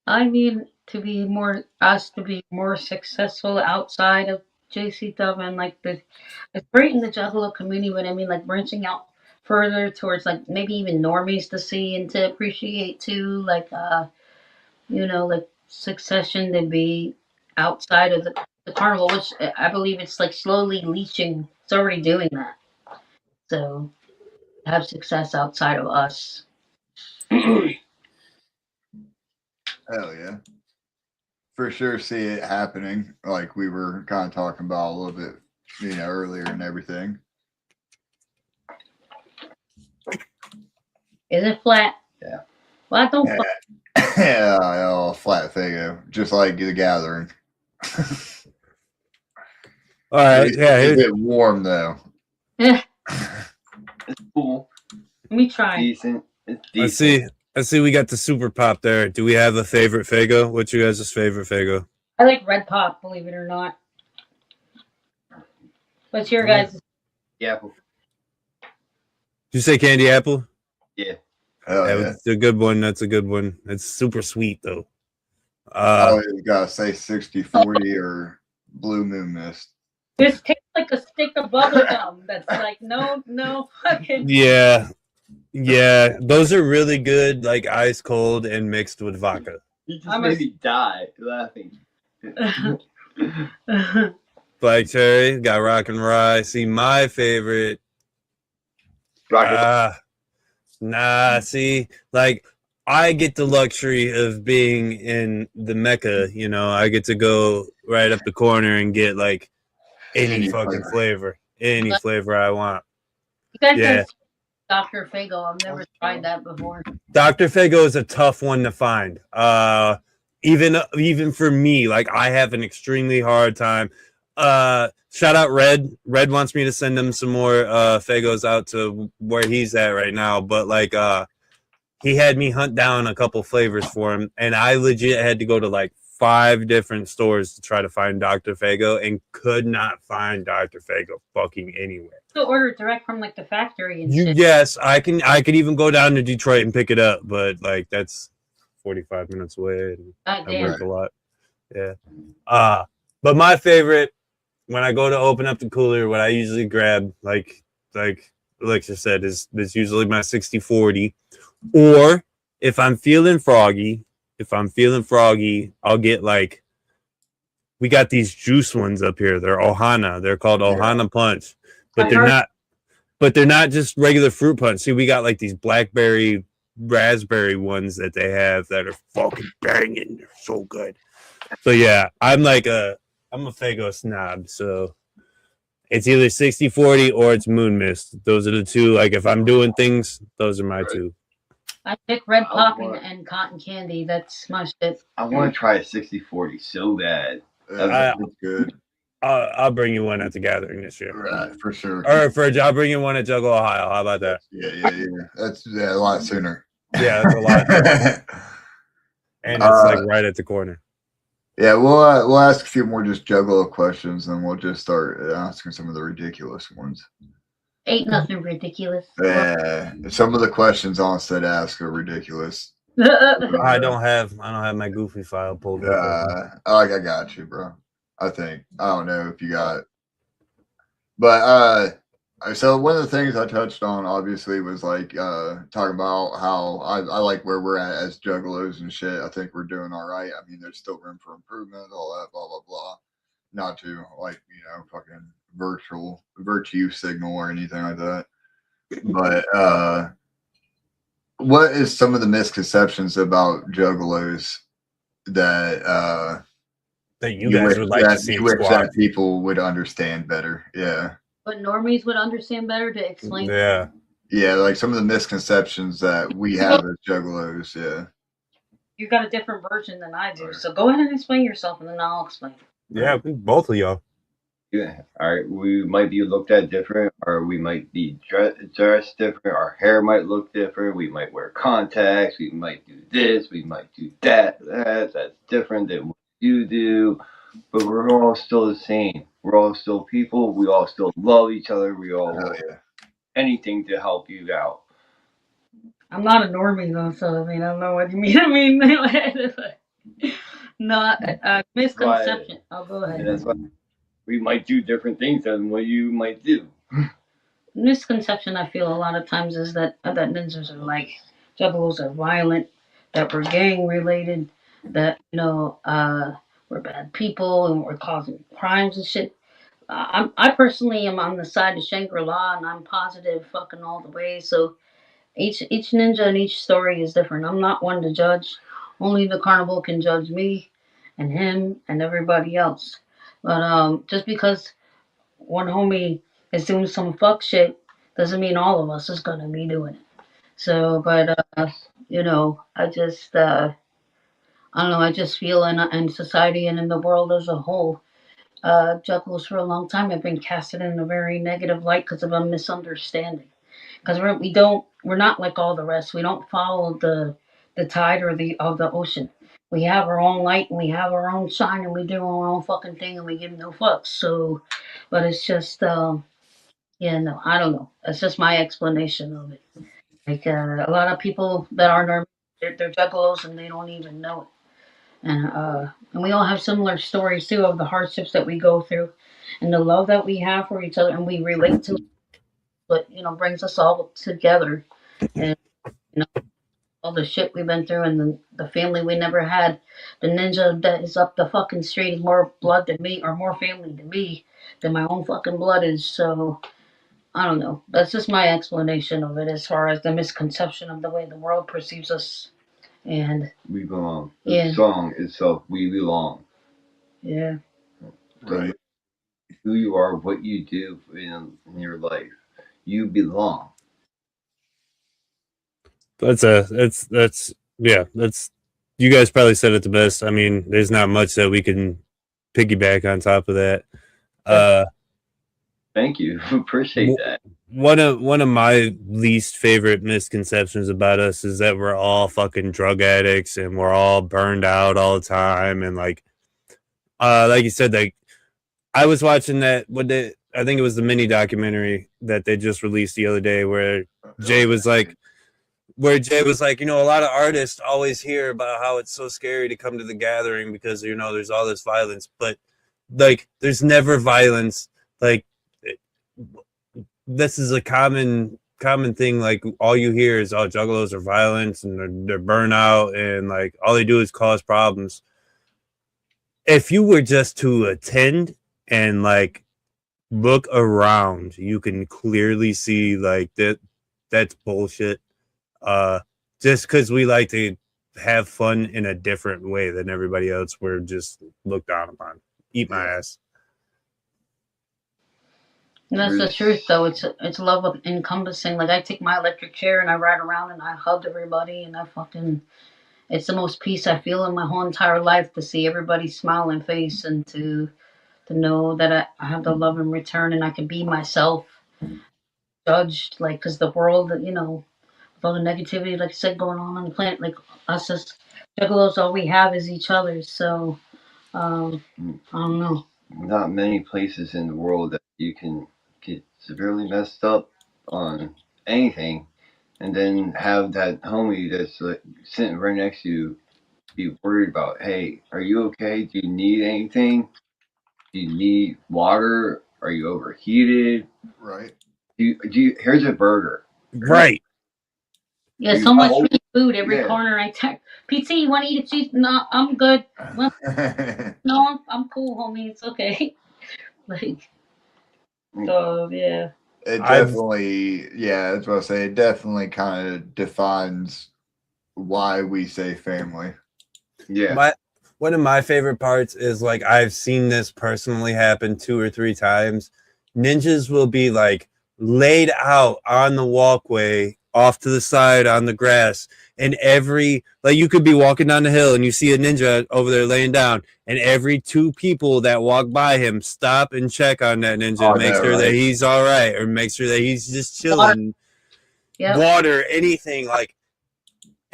I mean, to be more successful outside of JCW, and like it's great in the Juggalo community, but I mean, like branching out further towards like maybe even normies to see and to appreciate too, like like Succession to be outside of the carnival, which I believe it's like slowly leaching. It's already doing that. So have success outside of us. Hell yeah. For sure see it happening, like we were kind of talking about a little bit, earlier and everything. Is it flat? Yeah. Well, I don't. Yeah, oh, flat Fago, just like the Gathering. All right, yeah. Is it warm though? Yeah, It's cool. let me try. Decent. It's decent. I see. We got the super pop there. Do we have a favorite Fago? What's your guys' favorite Fago? I like red pop, believe it or not. What's your guys'? Yeah. Did you say candy apple? Yeah. Oh yeah. It's a good one. That's a good one. It's super sweet though. You gotta say 60-40 or Blue Moon Mist. This tastes like a stick of bubble gum. That's like no fucking. Yeah, those are really good, like ice cold and mixed with vodka. You just made me die laughing. Black cherry, got rock and rye. See, my favorite. See, like I get the luxury of being in the Mecca. You know, I get to go right up the corner and get like any fucking flavor, any flavor I want. You guys Yeah. Dr. Fago. I've never tried that before. Dr. Fago is a tough one to find. Even for me, like I have an extremely hard time. Shout out Red. Red wants me to send him some more Fagos out to where he's at right now. But like he had me hunt down a couple flavors for him, and I legit had to go to like 5 different stores to try to find Dr. Fago and could not find Dr. Fago fucking anywhere. So order direct from like the factory and shit. Yes, I could even go down to Detroit and pick it up, but like that's 45 minutes away and God I damn. work a lot. Yeah. But my favorite when I go to open up the cooler, what I usually grab, like Alexa said, is usually my 60-40. Or if I'm feeling froggy, I'll get like we got these juice ones up here. They're Ohana. They're called Ohana Punch. But they're not just regular fruit punch. See, we got like these blackberry, raspberry ones that they have that are fucking banging. They're so good. So yeah, I'm a Fago snob. So it's either 60-40 or it's Moon Mist. Those are the two. Like if I'm doing things, those are my two. I pick red pop and cotton candy. That's my shit. I want to try a 60-40 so bad. That's good. I'll bring you one at the Gathering this year. Right, for sure. Or I'll bring you one at Juggle, Ohio. How about that? Yeah. That's a lot sooner. Yeah, that's a lot. And it's like right at the corner. Yeah, we'll ask a few more just Juggle questions, and we'll just start asking some of the ridiculous ones. Ain't nothing ridiculous. Yeah, some of the questions on said ask are ridiculous. I don't have my Goofy file pulled up. I got you, bro. I think I don't know if you got, but so one of the things I touched on obviously was like talking about how I like where we're at as juggalos and shit. I think we're doing all right. I mean, there's still room for improvement, all that, blah blah blah. Not to like fucking virtue signal or anything like that. But what is some of the misconceptions about juggalos that you guys would like to see you wish that people would understand better? Yeah. But normies would understand better to explain. Yeah, like some of the misconceptions that we have as juggalos. Yeah. You got a different version than I do, so go ahead and explain yourself, and then I'll explain. Yeah, both of y'all. Yeah. All right. We might be looked at different, or we might be dressed different. Our hair might look different. We might wear contacts. We might do this. We might do that. That's different than what you do. But we're all still the same. We're all still people. We all still love each other. We all want anything to help you out. I'm not a normie though, so I mean, I don't know what you mean. I mean, not a misconception. I'll go ahead. And that's why we might do different things than what you might do. Misconception I feel a lot of times is that ninjas are like juggalos are violent, that we're gang related, that we're bad people and we're causing crimes and shit. I personally am on the side of Shangri-La and I'm positive fucking all the way. So each ninja and each story is different. I'm not one to judge. Only the carnival can judge me and him and everybody else. But just because one homie is doing some fuck shit doesn't mean all of us is gonna be doing it. So, but You know, I just I don't know. I just feel in society and in the world as a whole, juggalos for a long time have been casted in a very negative light because of a misunderstanding. Because we're not like all the rest. We don't follow the tide or the of the ocean. We have our own light and we have our own shine and we do our own fucking thing and we give no fucks. So, but it's just yeah, no, I don't know. That's just my explanation of it. Like a lot of people that are normal, they're juggalos and they don't even know it. And we all have similar stories too of the hardships that we go through, and the love that we have for each other, and we relate to what brings us all together, and you know all the shit we've been through, and the family we never had. The ninja that is up the fucking street is more blood than me, or more family to me than my own fucking blood is. So I don't know. That's just my explanation of it, as far as the misconception of the way the world perceives us. And we belong. yeah, The song itself, we belong. yeah. Right. Who you are, what you do in your life, you belong. That's you guys probably said it the best. I mean, there's not much that we can piggyback on top of that. Thank you. Appreciate that. One of my least favorite misconceptions about us is that we're all fucking drug addicts and we're all burned out all the time, and like you said, like I was watching that I think it was the mini documentary that they just released the other day where Jay was like, a lot of artists always hear about how it's so scary to come to the gathering because, there's all this violence, but like, there's never violence. Like, this is a common thing. Like, all you hear is, oh, juggalos are violent and they're burnout and like all they do is cause problems. If you were just to attend and like look around, you can clearly see like that's bullshit. Just because we like to have fun in a different way than everybody else, we're just looked down upon. Eat my ass. And that's the truth, though. It's love of encompassing. Like I take my electric chair and I ride around and I hug everybody and it's the most peace I feel in my whole entire life to see everybody's smiling face and to know that I have the love in return and I can be myself, judged like because the world, with all the negativity, like I said, going on the planet, like us as juggalos, all we have is each other. So I don't know. Not many places in the world that you can get severely messed up on anything and then have that homie that's like sitting right next to you be worried about, hey, are you okay? Do you need anything? Do you need water? Are you overheated? Right. Here's a burger. Right. Yeah, so much free food every corner. I check. PT, you want to eat a cheese? No, I'm good. Well, no, I'm cool, homie. It's okay. Like, so yeah. It definitely, that's what I say. It definitely kind of defines why we say family. Yeah. One of my favorite parts is like I've seen this personally happen 2 or 3 times. Ninjas will be like laid out on the walkway off to the side on the grass, and you could be walking down the hill and you see a ninja over there laying down, and every 2 people that walk by him stop and check on that ninja to make sure that he's all right, or make sure that he's just chilling. Water, anything like.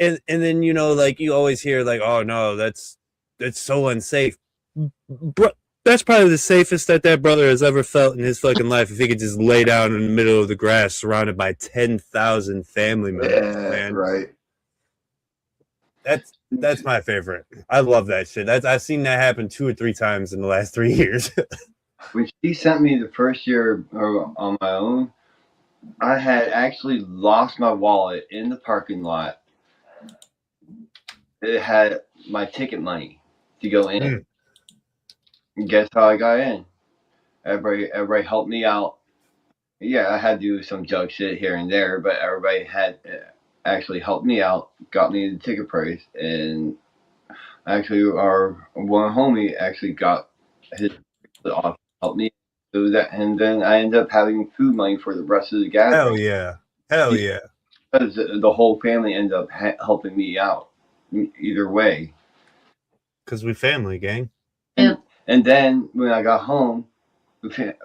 And then like you always hear like, oh no, that's so unsafe. Bro, that's probably the safest that brother has ever felt in his fucking life, if he could just lay down in the middle of the grass surrounded by 10,000 family members. Man, right. That's my favorite. I love that shit. I've seen that happen 2 or 3 times in the last 3 years. When she sent me the first year on my own, I had actually lost my wallet in the parking lot. It had my ticket money to go in. And guess how I got in? Everybody helped me out. Yeah, I had to do some jug shit here and there, but everybody had actually helped me out, got me the ticket price, and actually our one homie actually got his off, helped me do that, and then I ended up having food money for the rest of the gathering. Hell yeah. because the whole family ended up helping me out either way. Because we family, gang. Yeah. And then when I got home, it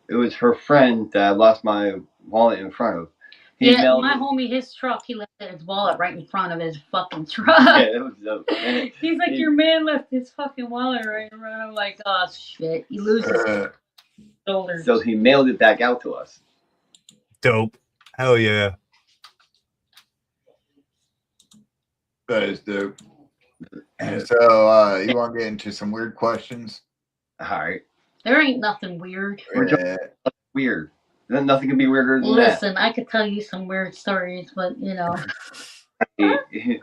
was her friend that I lost my wallet in front of. My homie, his truck, he left his wallet right in front of his fucking truck. Yeah, that was dope. He's like, your man left his fucking wallet right in front. I'm like, oh shit, he loses his shoulders. So he mailed it back out to us. Dope. Hell yeah. That is dope. And so, you want to get into some weird questions? All right. There ain't nothing weird. Yeah. Weird. Nothing could be weirder than Listen, I could tell you some weird stories, but you know. Which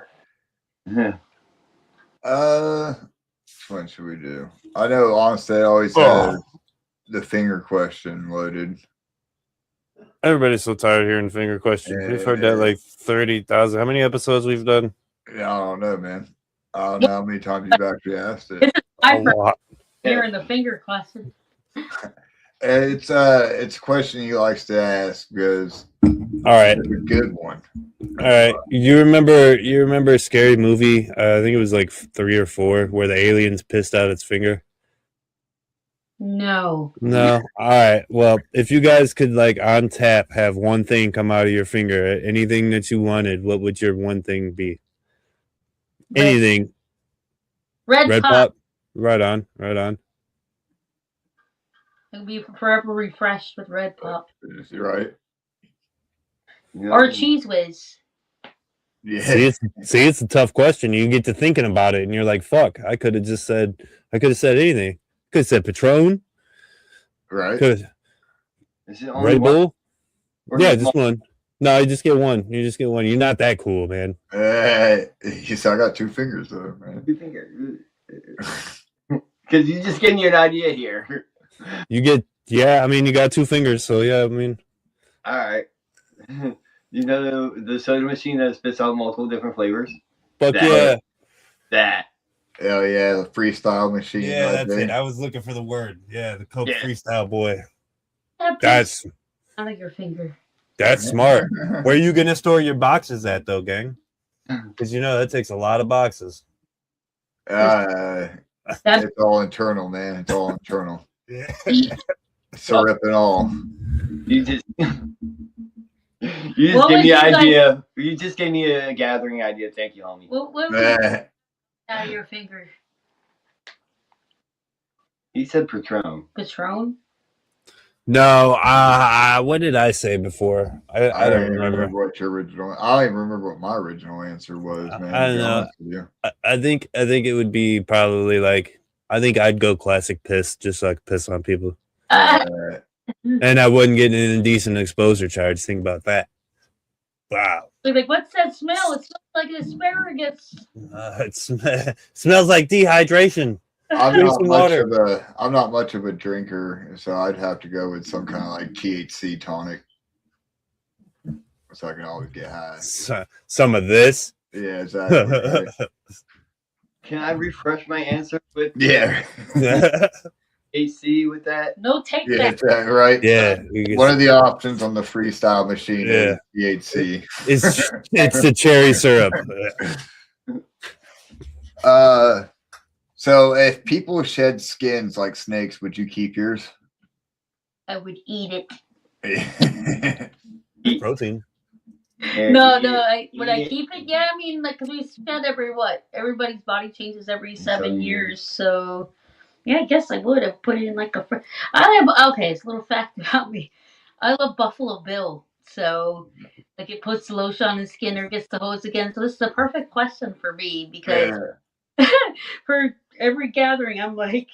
one should we do? I know, honestly, I always had the finger question loaded. Everybody's so tired of hearing finger questions. We've heard that like 30,000. How many episodes we've done? Yeah, I don't know, man. I don't know how many times you've actually asked it. I've heard hearing the finger question. It's a question he likes to ask because all right, it's a good one. All right, you remember a scary movie? I think it was like 3 or 4 where the aliens pissed out its finger. No. All right. Well, if you guys could like on tap have one thing come out of your finger, anything that you wanted, what would your one thing be? Anything. Red pop. Right on. It'll be forever refreshed with red pop. You're right. Or Cheese Whiz. Yeah. See, it's a tough question. You get to thinking about it, and you're like, "Fuck! I could have said anything. Could have said Patron. Right. Could Red Bull. Yeah, just one. No, you just get one. You're not that cool, man. He said, I got 2 fingers, though, man. 2 fingers. Because you just gave me an idea here. You get, I mean, you got 2 fingers, so yeah, I mean. All right. You know the soda machine that spits out multiple different flavors? Fuck yeah. That. Oh, yeah, the freestyle machine. Yeah, that's it. I was looking for the word. Yeah, the Coke freestyle boy. That's out of your finger. That's smart. Where are you going to store your boxes at, though, gang? Because, you know, that takes a lot of boxes. It's all internal, man. It's all internal. Yeah. Syrup and all. You just gave me an idea. You just gave me a gathering idea. Thank you, homie. What was out of your finger? He said Patron. Patron? No, what did I say before? I don't remember what your original. I don't even remember what my original answer was, man. I don't know. I think it would be probably like I think I'd go classic piss, just so I could piss on people, and I wouldn't get an indecent exposure charge. Think about that. Wow. Like, what's that smell? It smells like asparagus. It smells like dehydration. I'm not much of a drinker, so I'd have to go with some kind of like THC tonic, so I can always get high. Some of this. Yeah, exactly. Right. Can I refresh my answer with AC with that? No take back. Yeah, right. Yeah. One of the options on the freestyle machine is THC. It's the cherry syrup. So if people shed skins like snakes, would you keep yours? I would eat it. Protein. No. Would I keep it? Yeah, I mean, like, because we shed everybody's body changes every 7 years, so yeah, I guess I would have put it in like a. It's a little fact about me. I love Buffalo Bill, so like it puts the lotion on his skin or gets the hose again. So this is a perfect question for me because for every gathering, I'm like,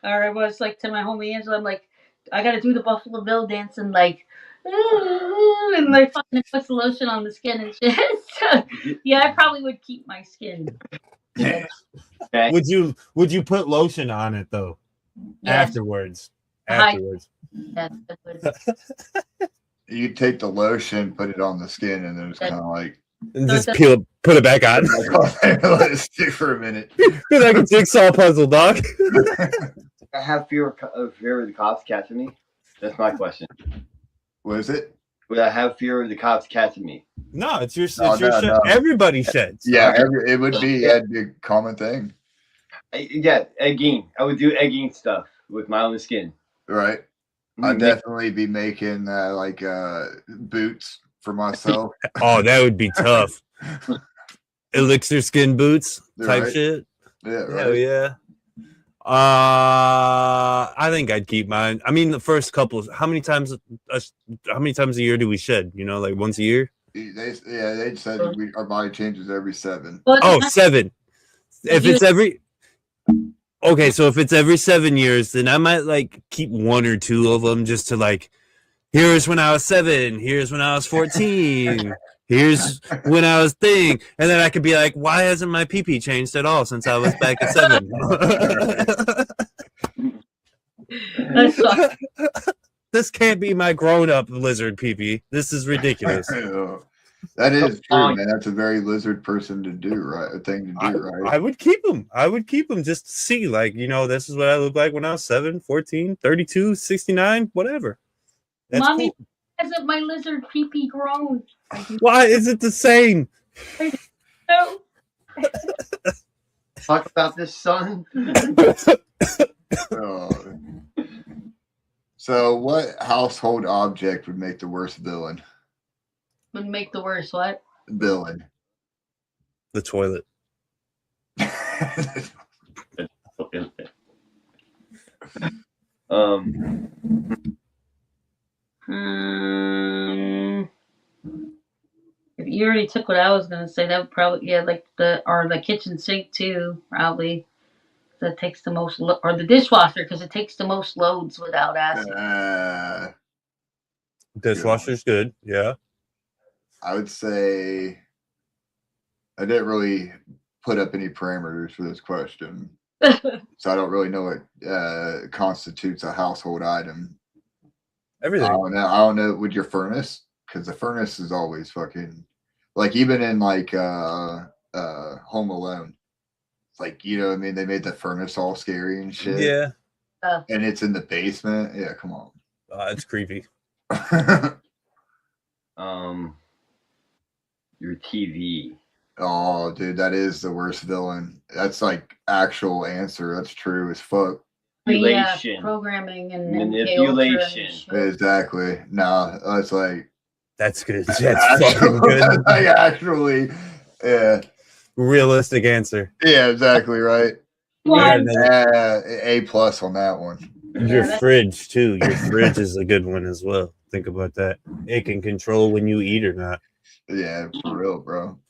or I was like to my homie Angela, I'm like, I got to do the Buffalo Bill dance and like. And like fucking puts the lotion on the skin and shit. So, yeah, I probably would keep my skin. Okay. Would you put lotion on it though? Yes. Afterwards. Yes, I would. You take the lotion, put it on the skin, and then it's kind of like and just put it back on. Let it stick for a minute. Like a jigsaw puzzle, dog. I have fear of the cops catching me. That's my question. What is it? Would I have fear of the cops catching me? No, it's your No, shit. no. Everybody sheds. Yeah, dog. it would be a common thing, Yeah, egging. I would do egging stuff with my own skin. right? I'd definitely be making like boots for myself. Oh, that would be tough. Elixir skin boots type Right. shit. Yeah, right. Hell yeah. I think I'd keep mine. I mean, the first couple. How many times a year do we shed? You know, like once a year. They said our body changes every 7. Oh, 7. If it's every. Okay, so if it's every 7 years, then I might like keep 1 or 2 of them just to like. Here's when I was 7. Here's when I was 14. Here's when I was thing, and then I could be like, why hasn't my pee changed at all since I was back at 7? This can't be my grown-up lizard pee. This is ridiculous. That is true, man. That's a very lizard person to do, right? A thing to do, right? I would keep them. Just to see, like, you know, this is what I look like when I was 7, 14, 32, 69, whatever. That's Mommy, cool. hasn't my lizard pee grown? Why is it the same? No. Talk about this, son. So, what household object would make the worst villain? Would make the worst what? Villain. The toilet. If you already took what I was gonna say, that would probably like the kitchen sink too, probably. That takes the most or the dishwasher because it takes the most loads without acid. Dishwasher's good, yeah. I would say I didn't really put up any parameters for this question, so I don't really know what constitutes a household item. Everything. I don't know. Would your furnace? Because the furnace is always fucking like even in like Home Alone. Like, you know what I mean? They made the furnace all scary and shit. Yeah. And it's in the basement. Yeah, come on. It's creepy. Your TV. Oh, dude, that is the worst villain. That's like actual answer. That's true as fuck. Manipulation. Yeah, programming and manipulation. Exactly. No, that's like that's good. That's fucking good. Like actually, yeah. Realistic answer. Yeah, exactly right. A plus on that one. Your fridge too. Your fridge is a good one as well. Think about that. It can control when you eat or not. Yeah, for real, bro.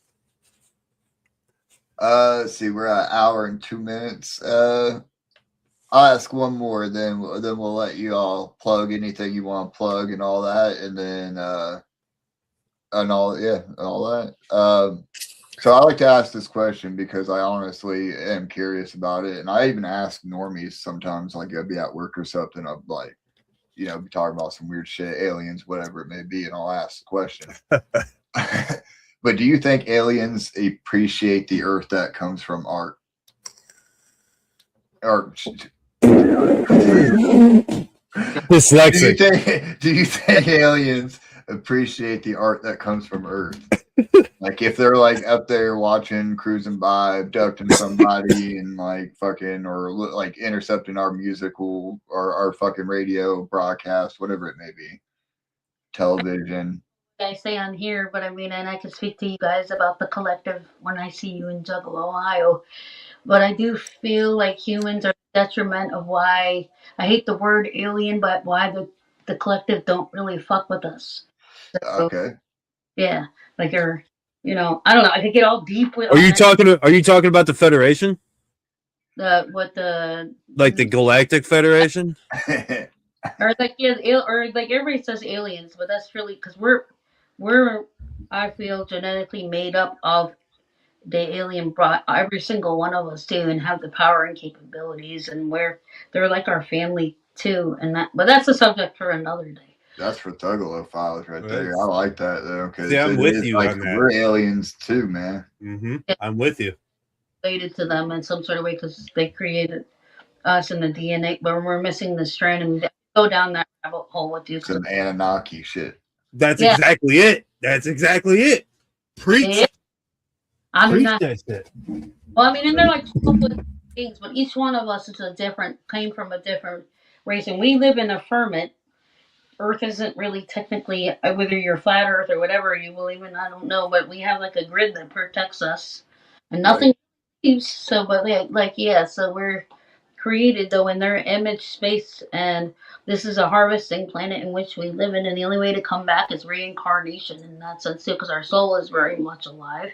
Let's see, we're at an hour and 2 minutes. I'll ask one more, then we'll let you all plug anything you want to plug and all that, and then and all that. So I like to ask this question because I honestly am curious about it, and I even ask normies sometimes, like I'd be at work or something, I'm like, you know, be talking about some weird shit, aliens, whatever it may be, and I'll ask the question. But do you think aliens appreciate the Earth that comes from art? Dyslexic. Do you think aliens appreciate the art that comes from Earth? Like if they're like up there watching, cruising by, abducting somebody and like fucking or like intercepting our musical or our fucking radio broadcast, whatever it may be, television. I say on here, but I mean, and I can speak to you guys about the collective when I see you in Juggalo, Ohio. But I do feel like humans are the detriment of why I hate the word alien, but why the collective don't really fuck with us. So, okay. Yeah, like you're, you know, I don't know. I could get all deep with. Are you talking about the Federation? The Galactic Federation? or like everybody says aliens, but that's really because we're I feel genetically made up of the alien brought every single one of us too, and have the power and capabilities, and they're like our family too, but that's a subject for another day. That's for Thuggalo files right there. I like that though, because I'm with you like on that. We're aliens too, man. Mm-hmm. I'm with you. Related to them in some sort of way because they created us in the DNA, but we're missing the strand, and go down that rabbit hole with you. Some Anunnaki shit. That's exactly it. That's exactly it. Preach. Yeah. I mean, Preach that shit. well, I mean, and they're like 12 things, but each one of us is came from a different race, and we live in a firmament. Earth isn't really technically, whether you're flat Earth or whatever you believe in, I don't know, but we have like a grid that protects us, and nothing leaves. So, but yeah, so we're created though in their image, space, and this is a harvesting planet in which we live in, and the only way to come back is reincarnation in that sense too, because our soul is very much alive.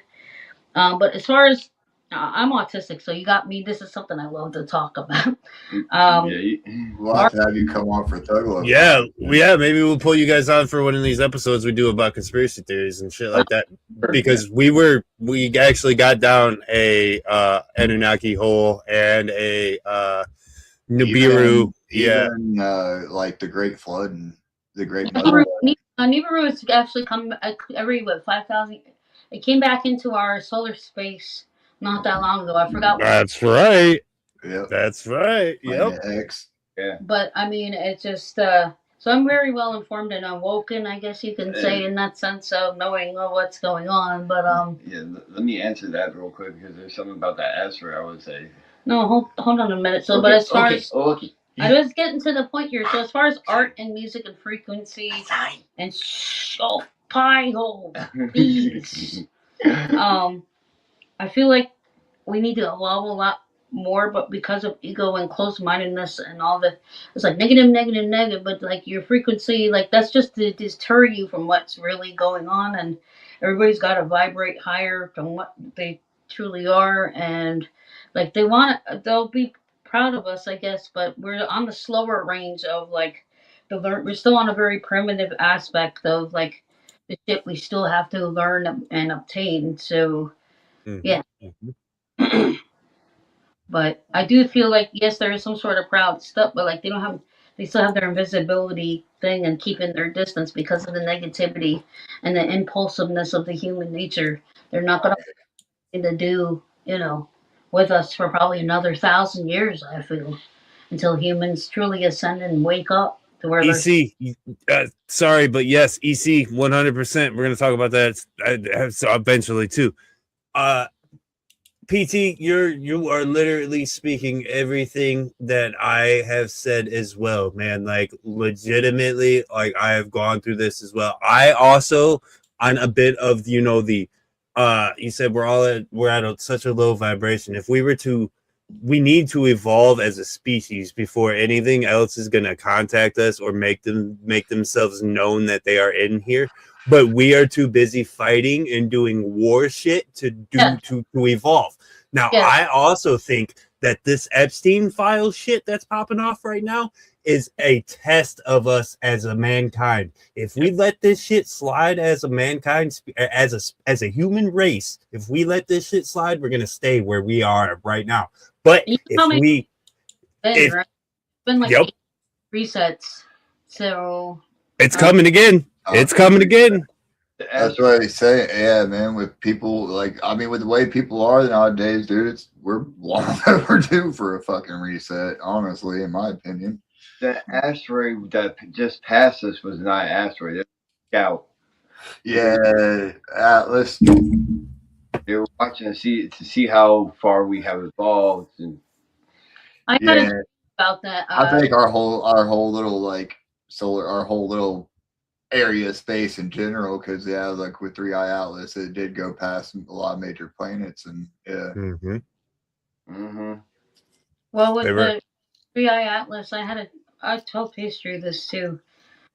But as far as I'm autistic, so you got me. This is something I love to talk about. We'll have to have you come on for Thug Love. Yeah, maybe we'll pull you guys on for one of these episodes we do about conspiracy theories and shit like that. Because we actually got down a Anunnaki hole and a Nibiru. Even like the Great Flood and the Great Mother. Nibiru has actually come every 5,000. It came back into our solar space not that long ago. I forgot. That's right. Yep. That's right. Yep. X. Yeah. But I mean, it's just so I'm very well informed and awoken, I guess you can say, in that sense of knowing what's going on. But let me answer that real quick because there's something about that asteroid I would say. No, hold on a minute. So, but as far as I was getting to the point here. So as far as art and music and frequency and pie hole, please. I feel like we need to evolve a lot more, but because of ego and closed-mindedness and all the, it's like negative, but like your frequency, like that's just to deter you from what's really going on, and everybody's got to vibrate higher than what they truly are, and like they'll be proud of us, I guess, but we're on the slower range of like we're still on a very primitive aspect of like the shit we still have to learn and obtain, so yeah. But I do feel like yes, there is some sort of proud stuff, but like they still have their invisibility thing and keeping their distance because of the negativity and the impulsiveness of the human nature. They're not going to do, with us for probably another 1,000 years. I feel until humans truly ascend and wake up to where EC. Sorry, but yes, EC 100%. We're going to talk about that eventually too. PT, you are literally speaking everything that I have said as well, man. Like legitimately, like I have gone through this as well. I also on a bit of the you said we're at such a low vibration. If we were to, we need to evolve as a species before anything else is gonna contact us or make themselves known that they are in here. But we are too busy fighting and doing war shit to evolve. Now, I also think that this Epstein file shit that's popping off right now is a test of us as a mankind. If we let this shit slide as a mankind, as a human race, if we let this shit slide, we're gonna stay where we are right now. But it's been like 8 resets, so it's coming again. It's coming again. That's what I say. Yeah, man. With people with the way people are nowadays, dude, we're long overdue for a fucking reset. Honestly, in my opinion. The asteroid that just passed us was not an asteroid. It was a scout. Yeah, Atlas. They were watching to see how far we have evolved, and I gotta think about that. I think our whole little area of space in general, because like with 3i Atlas, it did go past a lot of major planets, and Well, with the 3i Atlas, I told history of this too.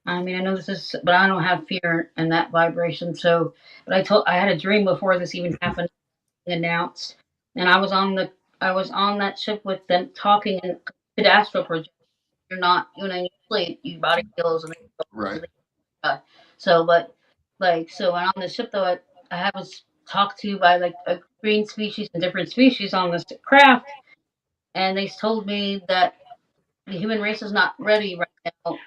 I mean, I know this is, but I don't have fear in that vibration. So, but I had a dream before this even happened, announced, and I was on that ship with them talking and the astral project. You're not, you sleep, your body feels and right. So, but so when on the ship though, I was talked to by like a green species and different species on this craft, and they told me that the human race is not ready right now.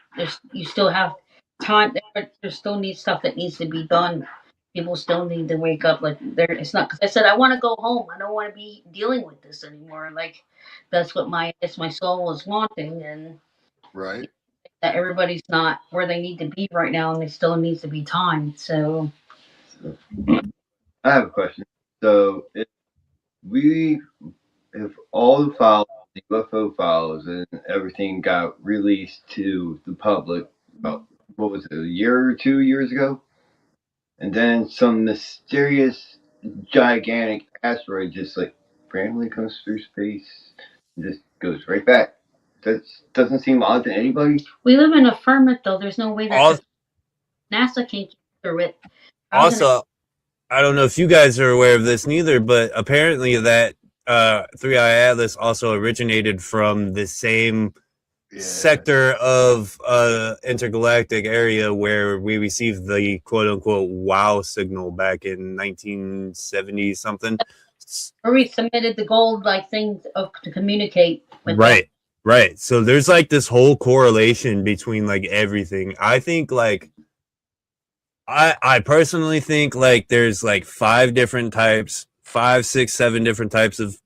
You still have time. There still needs stuff that needs to be done. People still need to wake up. Like it's not because I said I want to go home. I don't want to be dealing with this anymore. Like that's what my soul was wanting, and right. that everybody's not where they need to be right now, and there still needs to be time. So I have a question. So if all the files, the UFO files, and everything got released to the public about what was it, a year or 2 years ago, and then some mysterious gigantic asteroid just like randomly comes through space and just goes right back. That doesn't seem odd to anybody. we live in a firmament, though. There's no way that NASA can't get through it. Also, I don't know if you guys are aware of this neither, but apparently that Three Eye Atlas also originated from the same sector of intergalactic area where we received the quote unquote wow signal back in 1970 something. Where we submitted the gold things to communicate with right. Right. So there's like this whole correlation between like everything. I think like I personally think like there's like 5, 6, 7 different types of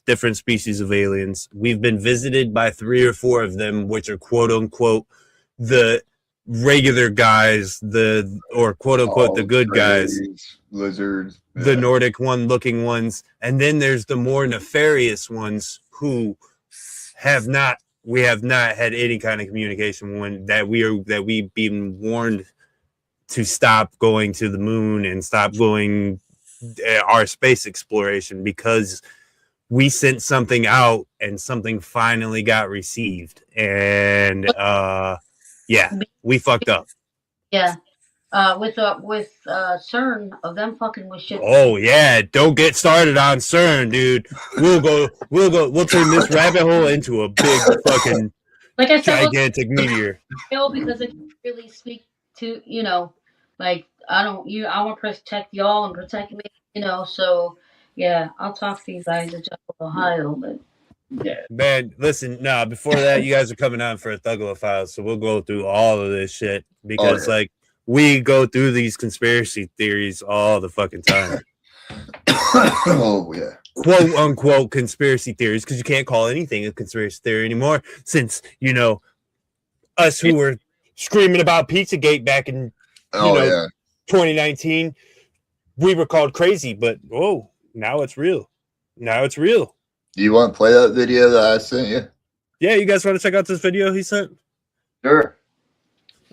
different species of aliens. We've been visited by 3 or 4 of them, which are quote unquote the regular guys, or quote unquote the good guys, lizards, the Nordic one looking ones, and then there's the more nefarious ones who we have not had any kind of communication that we've been warned to stop going to the moon and stop going our space exploration because we sent something out and something finally got received. And we fucked up. Yeah. With CERN of them fucking with shit. Oh yeah, don't get started on CERN, dude. We'll turn this rabbit hole into a big fucking like I said, gigantic meteor. Because it can really speak to, I want to protect y'all and protect me, so yeah, I'll talk to you guys at Ohio, but yeah. Man, listen, before that, you guys are coming on for a Thuglo Files, so we'll go through all of this shit because we go through these conspiracy theories all the fucking time. Oh yeah. Quote unquote conspiracy theories, because you can't call anything a conspiracy theory anymore, since us who were screaming about Pizzagate back in 2019, we were called crazy, but now it's real. Do you want to play that video that I sent you? Yeah, you guys want to check out this video he sent? Sure.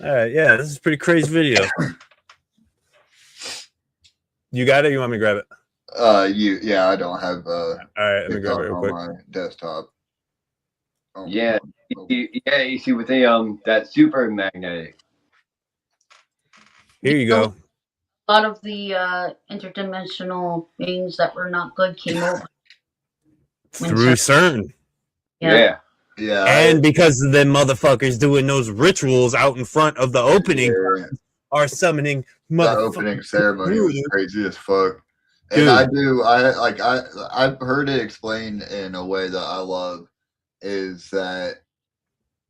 All right, yeah, this is a pretty crazy video. You got it? You want me to grab it? I don't have all right, let me grab it real quick. On my desktop. You see with that super magnetic. Here you go. A lot of the interdimensional beings that were not good came over through CERN. Yeah. And because of them motherfuckers doing those rituals out in front of the opening are summoning the opening ceremony was crazy as fuck. And I've heard it explained in a way that I love, is that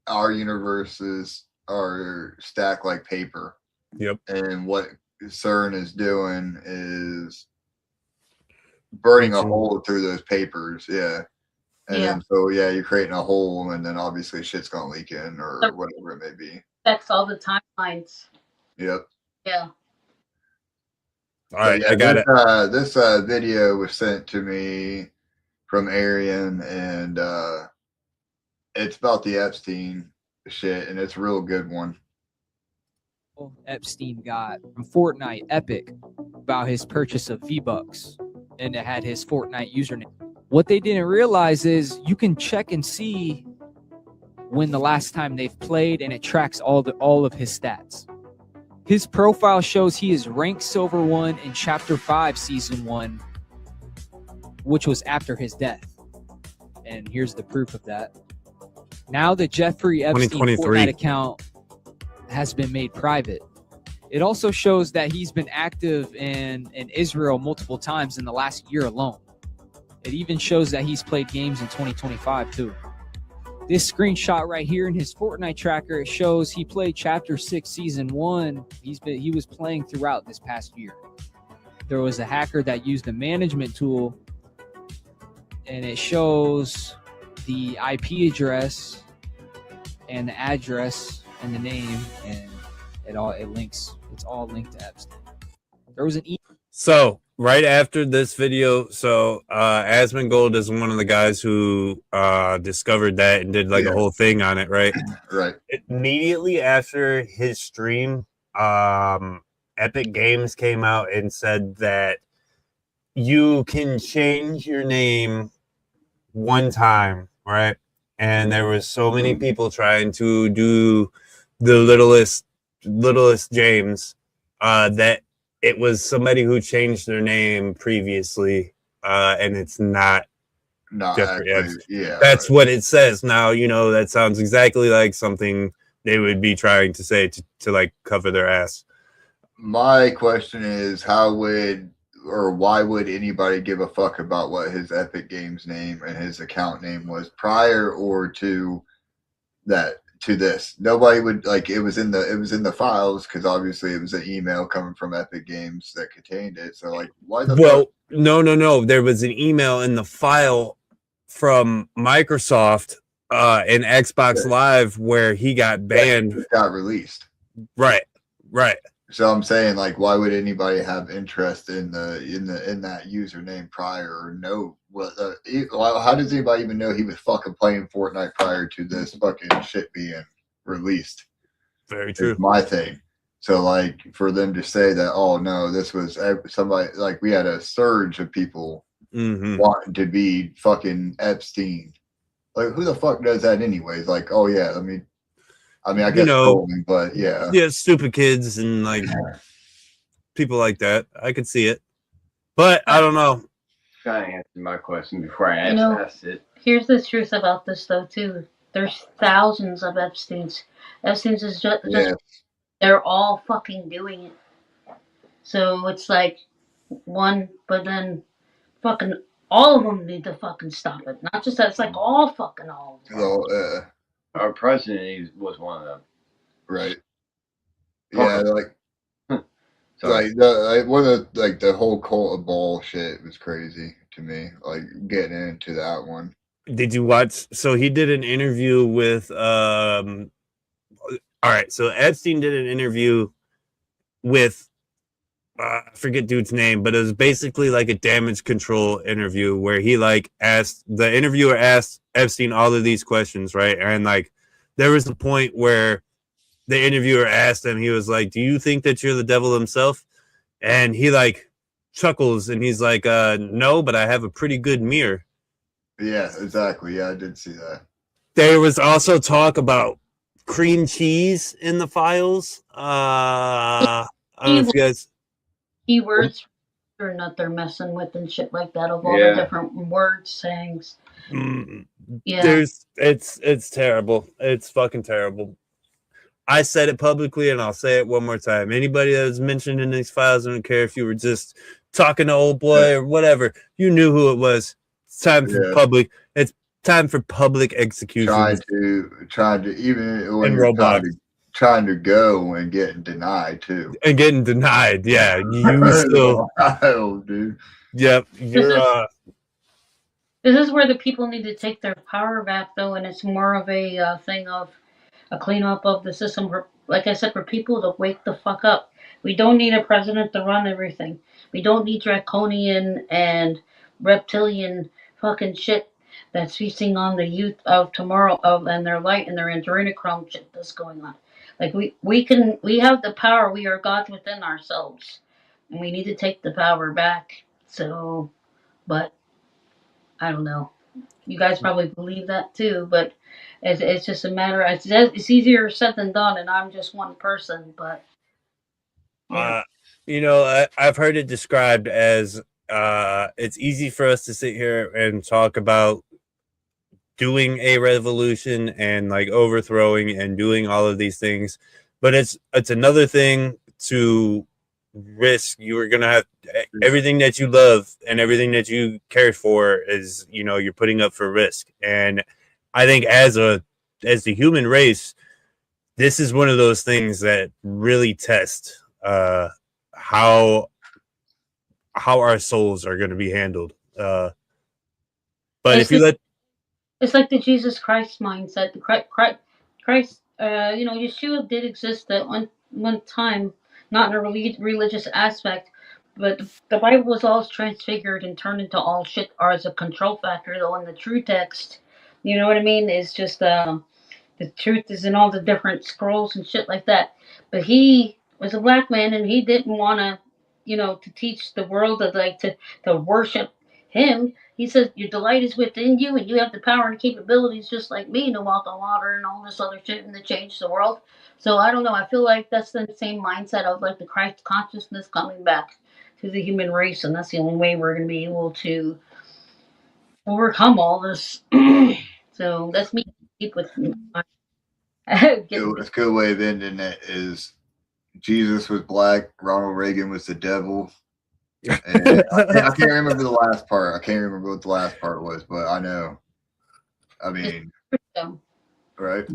our universes are stacked like paper. Yep. And what CERN is doing is burning a hole through those papers. Yeah. And then, so you're creating a hole, and then obviously shit's gonna leak in or whatever it may be. That's all the timelines. Yep. Yeah. All right, I got it. This video was sent to me from Arian, and it's about the Epstein shit, and it's a real good one. Epstein got from Fortnite Epic about his purchase of V-Bucks, and it had his Fortnite username. What they didn't realize is you can check and see when the last time they've played, and it tracks all of his stats. His profile shows he is ranked Silver 1 in Chapter 5, Season 1, which was after his death. And here's the proof of that. Now the Jeffrey Epstein Fortnite account has been made private. It also shows that he's been active in Israel multiple times in the last year alone. It even shows that he's played games in 2025 too. This screenshot right here in his Fortnite tracker, it shows he played Chapter 6 Season 1. He was playing throughout this past year. There was a hacker that used a management tool, and it shows the IP address and the address and the name, and it links. It's all linked to Epstein. There was an So right after this video, Asmongold is one of the guys who discovered that and did like a whole thing on it, right? Right. Immediately after his stream, Epic Games came out and said that you can change your name one time, right? And there was so many people trying to do the littlest James that it was somebody who changed their name previously, and it's not Jeffrey Epstein. Yeah, that's what it says. Now, you know, that sounds exactly like something they would be trying to say to like cover their ass. My question is, why would anybody give a fuck about what his Epic Games name and his account name was prior or to this? Nobody would, like, it was in the files, because obviously it was an email coming from Epic Games that contained it. So like, why the fuck? No, there was an email in the file from Microsoft in Xbox Live where he got banned. It got released. Right. So I'm saying, like, why would anybody have interest in that username prior, or know what? How does anybody even know he was fucking playing Fortnite prior to this fucking shit being released? Very true. Is my thing. So like, for them to say that, oh no, this was somebody, like, we had a surge of people wanting to be fucking Epstein. Like, who the fuck does that anyways? Like, oh yeah, I guess trolling, but yeah, stupid kids and like people like that. I could see it, but I don't know. Trying to answer my question before I asked it. Here's the truth about this, though. Too, there's thousands of Epsteins. Epsteins is just they're all fucking doing it. So it's like one, but then fucking all of them need to fucking stop it. Not just that. It's like all of them. Well, our president was one of them. Right. Yeah, like, the whole cult of bullshit was crazy to me. Like, getting into that one. Did you watch? So he did an interview with. All right, so Epstein did an interview with. I forget dude's name, but it was basically like a damage control interview where he the interviewer asked Epstein all of these questions, right? And like there was a point where the interviewer asked him, he was like, "Do you think that you're the devil himself?" And he like chuckles and he's like, "No, but I have a pretty good mirror." Yeah, exactly. Yeah, I did see that. There was also talk about cream cheese in the files. I don't know if you guys. Keywords or not they're messing with and shit like that of all the different word sayings. It's terrible. It's fucking terrible. I said it publicly and I'll say it one more time. Anybody that was mentioned in these files, I don't care if you were just talking to old boy or whatever, you knew who it was. It's time for public. It's time for public execution. Trying to even when you're trying to go and getting denied too. And getting denied, yeah. You still dude. Yep. This is where the people need to take their power back though, and it's more of a thing of a cleanup of the system for, like I said, for people to wake the fuck up. We don't need a president to run everything. We don't need draconian and reptilian fucking shit that's feasting on the youth of tomorrow and their light and their adrenochrome shit that's going on. Like we have the power. We are gods within ourselves, and we need to take the power back. So, but I don't know. You guys probably believe that too, but it's just a matter. It's easier said than done, and I'm just one person. But I've heard it described as it's easy for us to sit here and talk about doing a revolution and like overthrowing and doing all of these things, but it's another thing to risk. You are gonna have everything that you love and everything that you care for is you're putting up for risk. And I think as the human race, this is one of those things that really test how our souls are going to be handled. But if you let it's like the Jesus Christ mindset. Christ, Yeshua did exist at one time, not in a religious aspect, but the Bible was all transfigured and turned into all shit or as a control factor. Though in the true text, you know what I mean? It's just the truth is in all the different scrolls and shit like that. But he was a black man, and he didn't want to, to teach the world to worship him. He says your delight is within you, and you have the power and capabilities just like me to walk on water and all this other shit and to change the world. So I don't know. I feel like that's the same mindset of like the Christ consciousness coming back to the human race, and that's the only way we're going to be able to overcome all this. So that's me deep with my A good way of ending it is Jesus was black, Ronald Reagan was the devil. And I can't remember the last part. I can't remember what the last part was, but I know. I mean, right?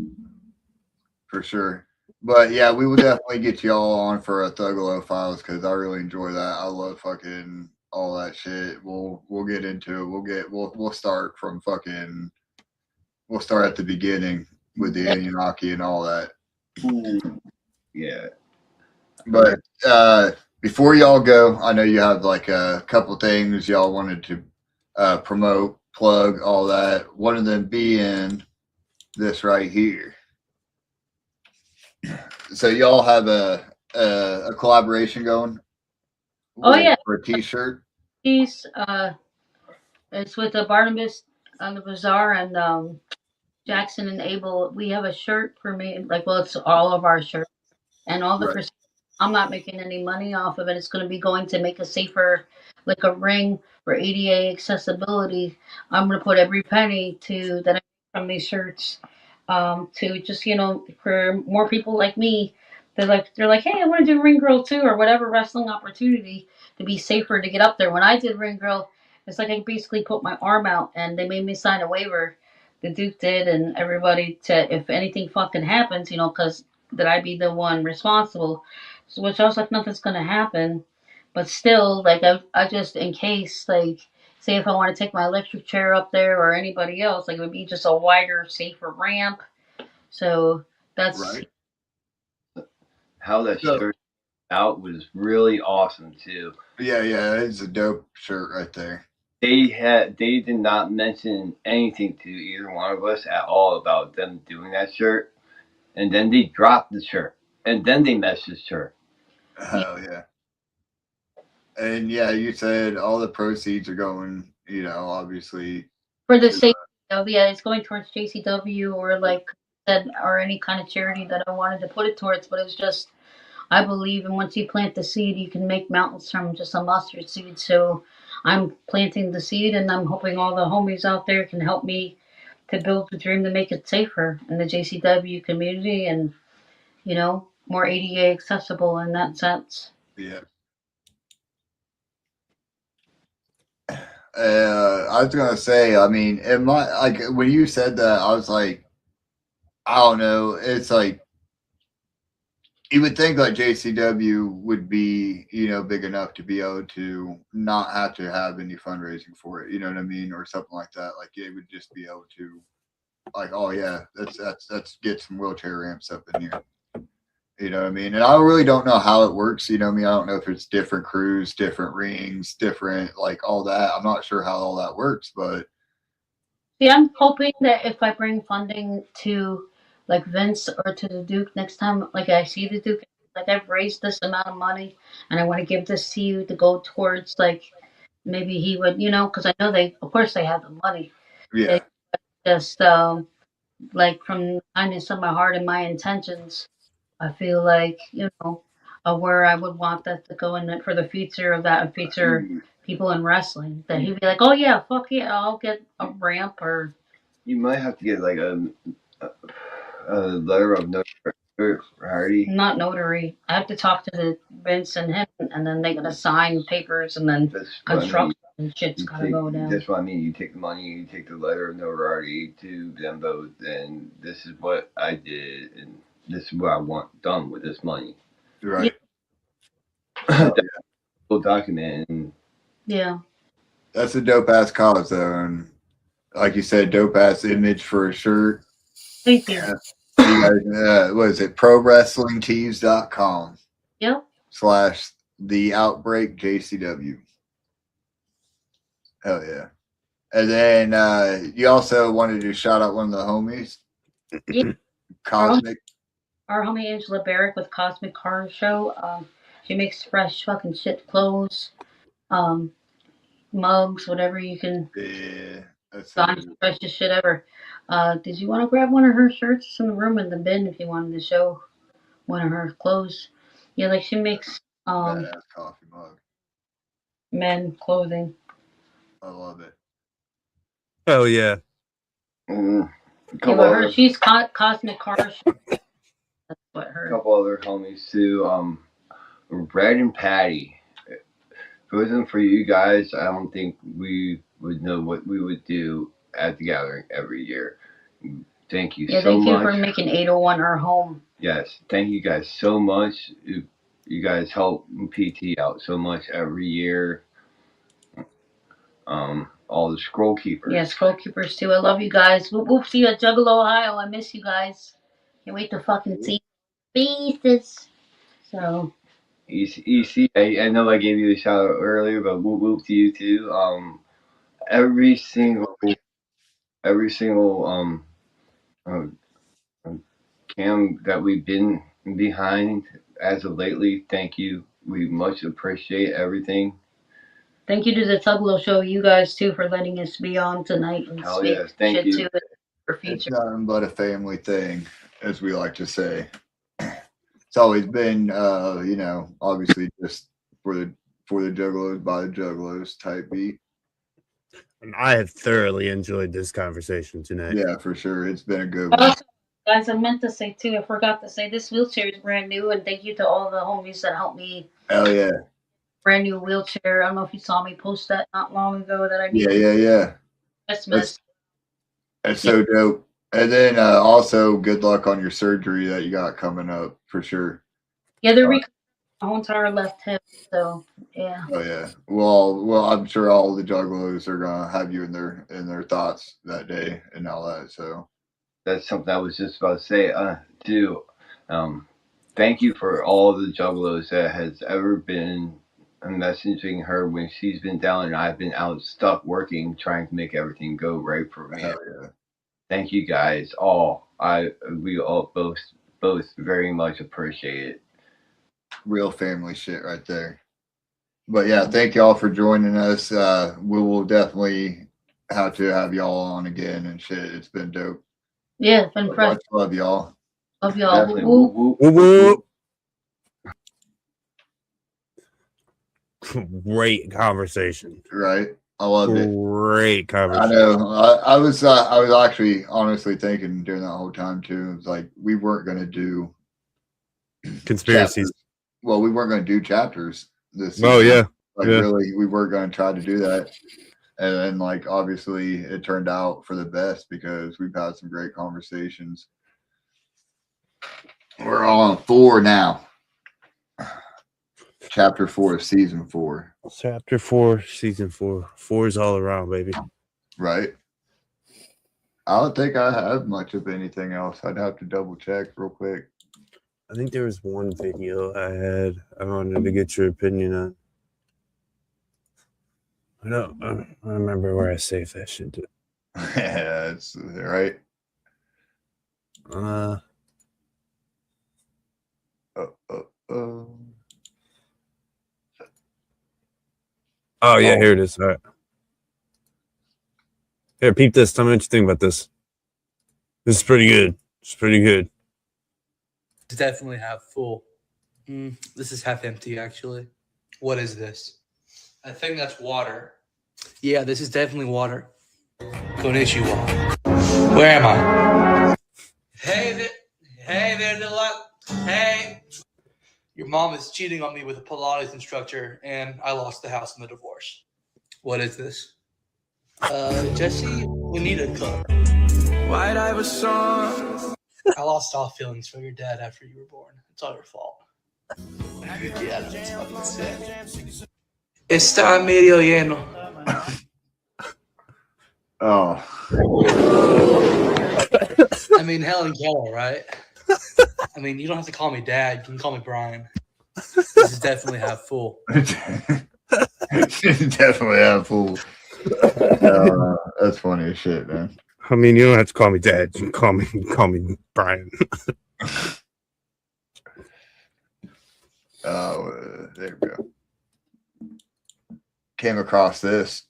For sure. But yeah, we will definitely get y'all on for a Thuggalo Files because I really enjoy that. I love fucking all that shit. We'll get into it. We'll start from fucking. We'll start at the beginning with the Anunnaki and all that. Yeah. But before y'all go, I know you have like a couple things y'all wanted to promote, plug, all that. One of them being this right here. So y'all have a collaboration going? Oh yeah, for a T-shirt. it's with the Barnabas on the Bazaar and Jackson and Abel. We have a shirt for me, it's all of our shirts, and all the Right. I'm not making any money off of it. It's going to be going to make a safer, like a ring for ADA accessibility. I'm going to put every penny to that I make from these shirts, to just for more people like me. They're like, hey, I want to do Ring Girl too, or whatever wrestling opportunity to be safer to get up there. When I did Ring Girl, it's like I basically put my arm out, and they made me sign a waiver. The Duke did, and everybody to if anything fucking happens, because that I be the one responsible. So, which I was like, nothing's gonna happen, but still, like I just in case, like, say if I want to take my electric chair up there or anybody else, like it would be just a wider, safer ramp. So that's Right. How that shirt out was really awesome too. Yeah, it's a dope shirt right there. They did not mention anything to either one of us at all about them doing that shirt, and then they dropped the shirt, and then they messaged her. Hell yeah. And yeah, you said all the proceeds are going, obviously for the sake of it's going towards JCW or like said or any kind of charity that I wanted to put it towards, but it was just I believe, and once you plant the seed, you can make mountains from just a mustard seed. So I'm planting the seed, and I'm hoping all the homies out there can help me to build the dream to make it safer in the JCW community and, more ADA accessible in that sense. Yeah. I was gonna say, I mean, like when you said that, I was like, I don't know. It's like you would think like JCW would be, big enough to be able to not have to have any fundraising for it. You know what I mean, or something like that. Like it would just be able to, like, oh yeah, let's get some wheelchair ramps up in here. You know what I mean? And I really don't know how it works. You know what I mean? I don't know if it's different crews, different rings, different, like all that. I'm not sure how all that works, but. See, I'm hoping that if I bring funding to like Vince or to the Duke next time, like I see the Duke, like I've raised this amount of money and I want to give this to you to go towards like maybe he would, because I know of course they have the money. Yeah. They just, like from the kindness of my heart and my intentions, I feel like, where I would want that to go in for the future of that and feature people in wrestling. That he'd be like, oh yeah, fuck yeah, I'll get a ramp or. You might have to get like a letter of notoriety. Not notary. I have to talk to the Vince and him, and then they gotta sign papers, and then construction and shit's gotta go down. That's what I mean. You take the money, you take the letter of notoriety to them both, and this is what I did, and this is what I want done with this money. Right. Yeah. Full document. And yeah. That's a dope ass cause though, and like you said, dope ass image for a shirt. Thank you. Yeah. you guys, what is it? ProWrestlingTees.com. Yep. /The Outbreak JCW. Hell yeah. And then you also wanted to shout out one of the homies. Yeah. Cosmic. Our homie Angela Barrick with Cosmic Car Show. She makes fresh fucking shit clothes, mugs, whatever you can. Yeah. That's Find it. the freshest shit ever. Did you want to grab one of her shirts? It's in the room in the bin if you wanted to show one of her clothes. Yeah, like she makes Badass coffee mug. men clothing. I love it. Hell yeah. Yeah, but her, she's Cosmic Car Show. That's what her. A couple other homies too. Brad and Patty. If it wasn't for you guys, I don't think we would know what we would do at the gathering every year. Thank you so much. Yeah, thank you for making 801 our home. Yes, thank you guys so much. You guys help PT out so much every year. All the scroll keepers. Yeah, scroll keepers too. I love you guys. Whoop whoop. See you at Juggalo, Ohio. I miss you guys. Can't wait to fucking see faces. So. EC, I know I gave you a shout out earlier, but whoop whoop to you too. Every single cam that we've been behind as of lately, thank you. We much appreciate everything. Thank you to the Tuglo Show, you guys too, for letting us be on tonight and speak shit to it for future. It's nothing but a family thing, as we like to say. It's always been, obviously just for the Juggalos by the Juggalos type beat. And I have thoroughly enjoyed this conversation tonight. Yeah, for sure. It's been a good one. Guys, I meant to say too, I forgot to say this wheelchair is brand new, and thank you to all the homies that helped me. Hell yeah. Brand new wheelchair. I don't know if you saw me post that not long ago that I needed. Yeah. Christmas. That's so dope. And then also good luck on your surgery that you got coming up for sure. Yeah, they're my whole entire left hip, so yeah. Oh yeah. Well, I'm sure all the juggalos are gonna have you in their thoughts that day and all that. So that's something I was just about to say too. Thank you for all the juggalos that has ever been messaging her when she's been down and I've been out stuck working, trying to make everything go right for me. Hell yeah. Thank you guys all. We all both very much appreciate it. Real family shit right there. But yeah, thank y'all for joining us. We will definitely have to have y'all on again and shit. It's been dope. Yeah, it's been fresh. Love y'all. Love y'all. Whoop, whoop. Whoop, whoop. Great conversation. Right. I love it. Great conversation. I know. I was actually honestly thinking during that whole time too. It was like we weren't going to do conspiracies. Chapters. Well, we weren't going to do chapters this season. Oh yeah. Really, we were going to try to do that. And then like obviously it turned out for the best because we've had some great conversations. We're on 4 now. Chapter 4 of season 4. Chapter 4, season 4. 4 is all around, baby. Right. I don't think I have much of anything else. I'd have to double check real quick. I think there was one video I wanted to get your opinion on. I don't remember where I saved that shit to. Yeah, that's right. Oh yeah, here it is. All right. Here, peep this. Tell me what you think about this. This is pretty good. It's pretty good. It's definitely half full. This is half empty, actually. What is this? I think that's water. Yeah, this is definitely water. Konnichiwa. Where am I? Hey there, Hey. Your mom is cheating on me with a Pilates instructor, and I lost the house in the divorce. What is this? Jesse, we need a cup. White Iverson. I lost all feelings for your dad after you were born. It's all your fault. Yeah, that's fucking sick. Está medio lleno. Oh. I mean, Helen Keller, right? I mean, you don't have to call me Dad. You can call me Brian. This is definitely half full. Definitely have full. That's funny as shit, man. I mean, you don't have to call me Dad. You can call me Brian. Oh, there we go. Came across this.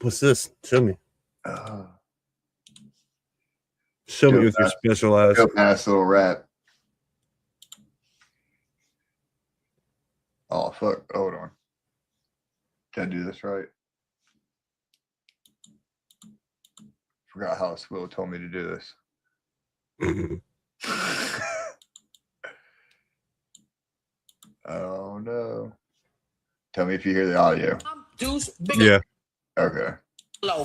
What's this? Show me. Uh, Show me with your special eyes. Go past little rap. Oh, fuck. Hold on. Can I do this right? Forgot how Swill told me to do this. Oh, no. Tell me if you hear the audio. Yeah. Okay.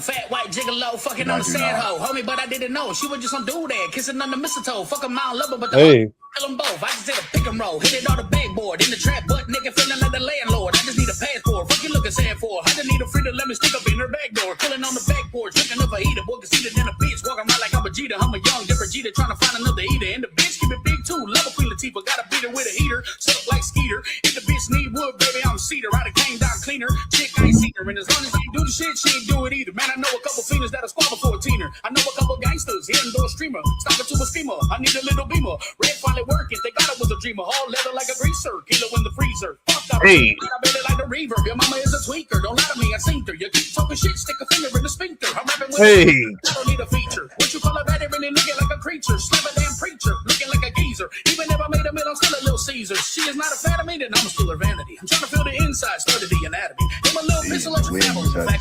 Fat white gigolo fucking No, on the do sand not. hoe. Homie, but I didn't know. She was just some dude there, kissing on the mistletoe. Fuck 'em, I don't love her, but the Hey. kill them both. I just did a pick and roll. Hit it on the backboard. In the trap, butt nigga feeling like the landlord. I just need a passport. Fuck you looking sad for? I just need a freedom. Let me stick up in her back door. Pulling on the backboard. Drinking up a heater. Boy, can see it in a bitch. Walking around like I'm a Jeter. I'm a young, different Jeter. Trying to find another eater. And the bitch keep it big too. Love a Queen Latifah. Gotta beat her with a heater. Suck like Skeeter. If the bitch need wood, baby, I'm cedar. I done came down cleaner. Chick, I ain't seen her. And as long as I ain't do the shit, she ain't do it either. Man, I know a couple fingers that'll squabble for a teener. I know a couple gangsters, hitting door streamer, stopping to a steamer. I need a little beamer. Red finally working, they got it was a dreamer. All leather like a greaser, kilo in the freezer. Fuck up, Hey. I barely like the reverb. Your mama is a tweaker, don't lie to me, I seen her. You keep talking shit, stick a finger in the sphincter. I'm rapping with Hey. I don't need a feature. What you call a baddie really looking like a creature? Slap a damn preacher, looking like a geezer. Even if I made a meal, I'm still a little Caesar. She is not a fan of me, then I'm still her vanity. I'm trying to feel the inside, study the anatomy. I'm a little pistol at your family. Johnny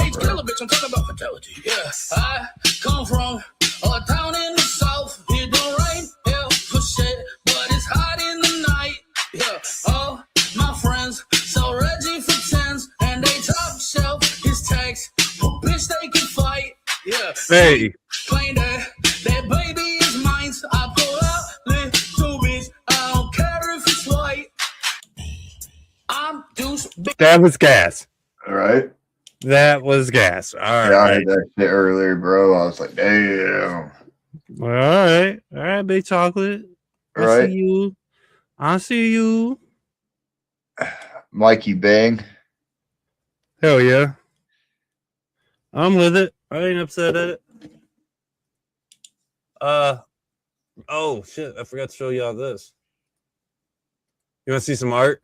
Cage kill a bitch, I'm talking about fidelity. Yeah, I come from a town in the south. It don't rain, hell for shit, but it's hot in the night. Yeah, all my friends sell Reggie for tens, and they top shelf his tags. But bitch, they can fight. Yeah, Hey. claim that baby is mine. I pull out little bitch. I don't care if it's white. I'm Deuce. That was gas. All right. That was gas. All Yeah, I right. heard that shit earlier, bro. I was like, damn. All right. All right, big chocolate. I Right. see you. I see you. Mikey Bang. Hell yeah. I'm with it. I ain't upset at it. Oh shit, I forgot to show y'all this. You want to see some art?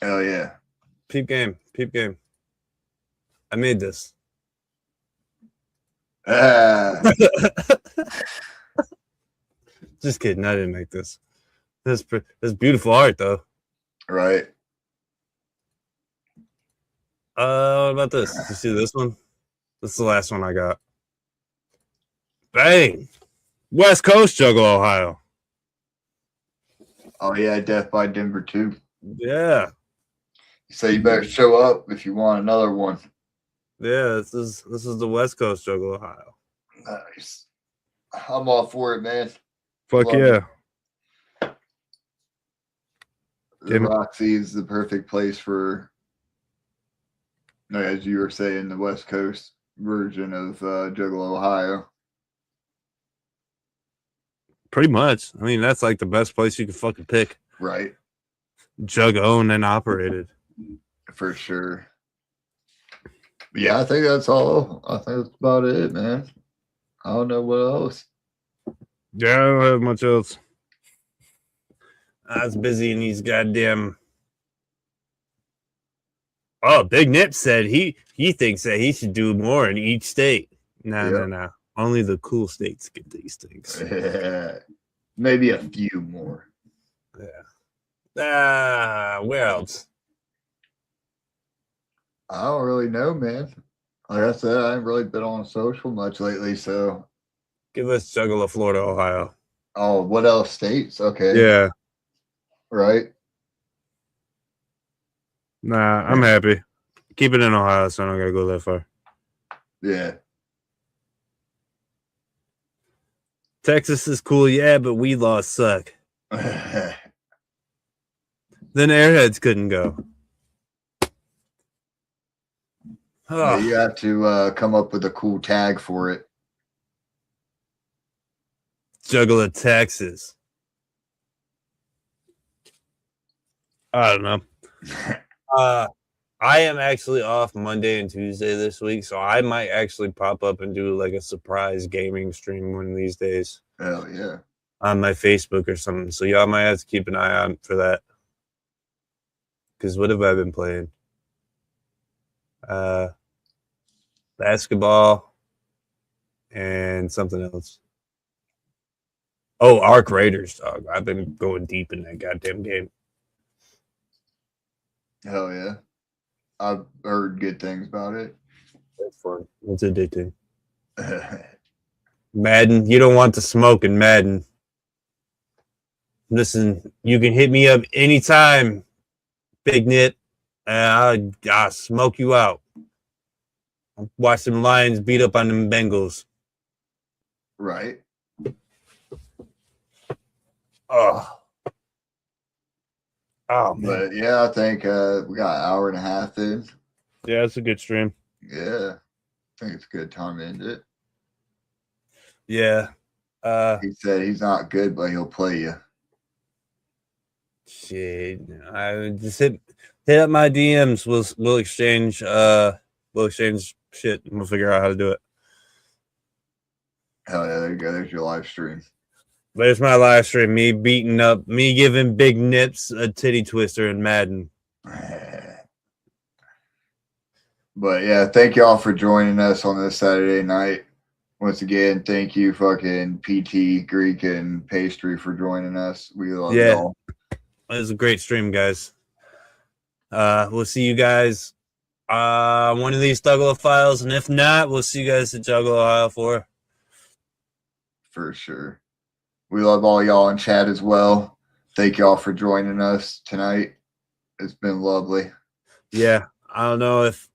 Hell yeah. Peep game. Peep game. I made this. Just kidding. I didn't make this. This beautiful art though. Right. What about this? You see this one? This is the last one I got. Bang! West Coast Juggle, Ohio. Oh yeah, Death by Denver too. Yeah. So you better show up if you want another one. Yeah, this is the West Coast Juggle, Ohio. Nice. I'm all for it, man. Fuck Love yeah. The Roxy is the perfect place for, as you were saying, the West Coast version of Juggalo, Ohio. Pretty much. I mean, that's like the best place you can fucking pick. Right. Jug owned and operated. For sure. But yeah, I think that's all. I think that's about it, man. I don't know what else. Yeah, I don't have much else. I was busy in these goddamn. Oh, Big Nip said he thinks that he should do more in each state. No. Only the cool states get these things. Maybe a few more. Yeah. Where else? I don't really know, man. Like I said, I haven't really been on social much lately, so. Give us Juggalo, Florida, Ohio. Oh, what else states? Okay. Yeah. Right. Nah, I'm happy. Keep it in Ohio, so I don't gotta go that far. Yeah. Texas is cool, yeah, but we lost suck. Then Airheads couldn't go. Yeah, you have to come up with a cool tag for it. Juggalo, Texas. I don't know. I am actually off Monday and Tuesday this week, so I might actually pop up and do like a surprise gaming stream one of these days. Hell yeah. On my Facebook or something. So y'all might have to keep an eye out for that. Because what have I been playing? Basketball and something else. Oh, Arc Raiders, dog. I've been going deep in that goddamn game. Hell yeah. I've heard good things about it. That's fun. It's addicting. Madden, you don't want to smoke in Madden. Listen, you can hit me up anytime, Big Nip, and I'll smoke you out. Watch them Lions beat up on them Bengals. Right. Oh, man. But yeah, I think we got an hour and a half in. Yeah, it's a good stream. Yeah. I think it's a good time to end it. Yeah. He said he's not good, but he'll play you. Shit. I just hit up my DMs. We'll exchange shit and we'll figure out how to do it. Hell yeah, there you go. There's your live stream. There's my live stream. Me giving Big Nips a titty twister in Madden. But yeah, thank y'all for joining us on this Saturday night. Once again, thank you, fucking PT, Greek, and Pastry for joining us. We love y'all. It was a great stream, guys. We'll see you guys one of these Thuggalo files, and if not, we'll see you guys at Juggalo Aisle 4. For sure. We love all y'all in chat as well. Thank y'all for joining us tonight. It's been lovely. Yeah. I don't know if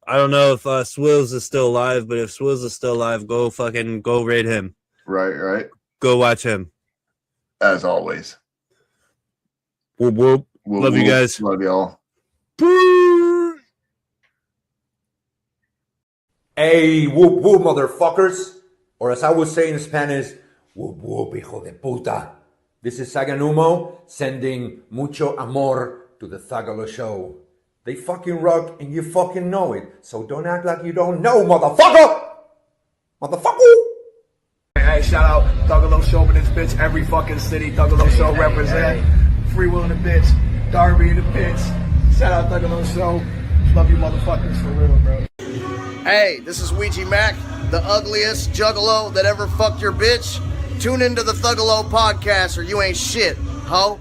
Swills is still alive, but if Swills is still alive, go raid him. Right. Go watch him. As always. Whoop whoop. Love you guys. Love y'all. Hey, whoop whoop, motherfuckers. Or as I would say in Spanish, whoop whoop, hijo de puta. This is Saganumo sending mucho amor to the Thuggalo Show. They fucking rock and you fucking know it. So don't act like you don't know, motherfucker! Motherfucker! Hey, shout out Thuggalo Show in this bitch. Every fucking city Thuggalo Show represent. Free Will in the bitch. Darby in the bitch. Shout out Thuggalo Show. Love you motherfuckers for real, bro. Hey, this is Ouija Mac, the ugliest juggalo that ever fucked your bitch. Tune into the Thuggalo podcast or you ain't shit, ho.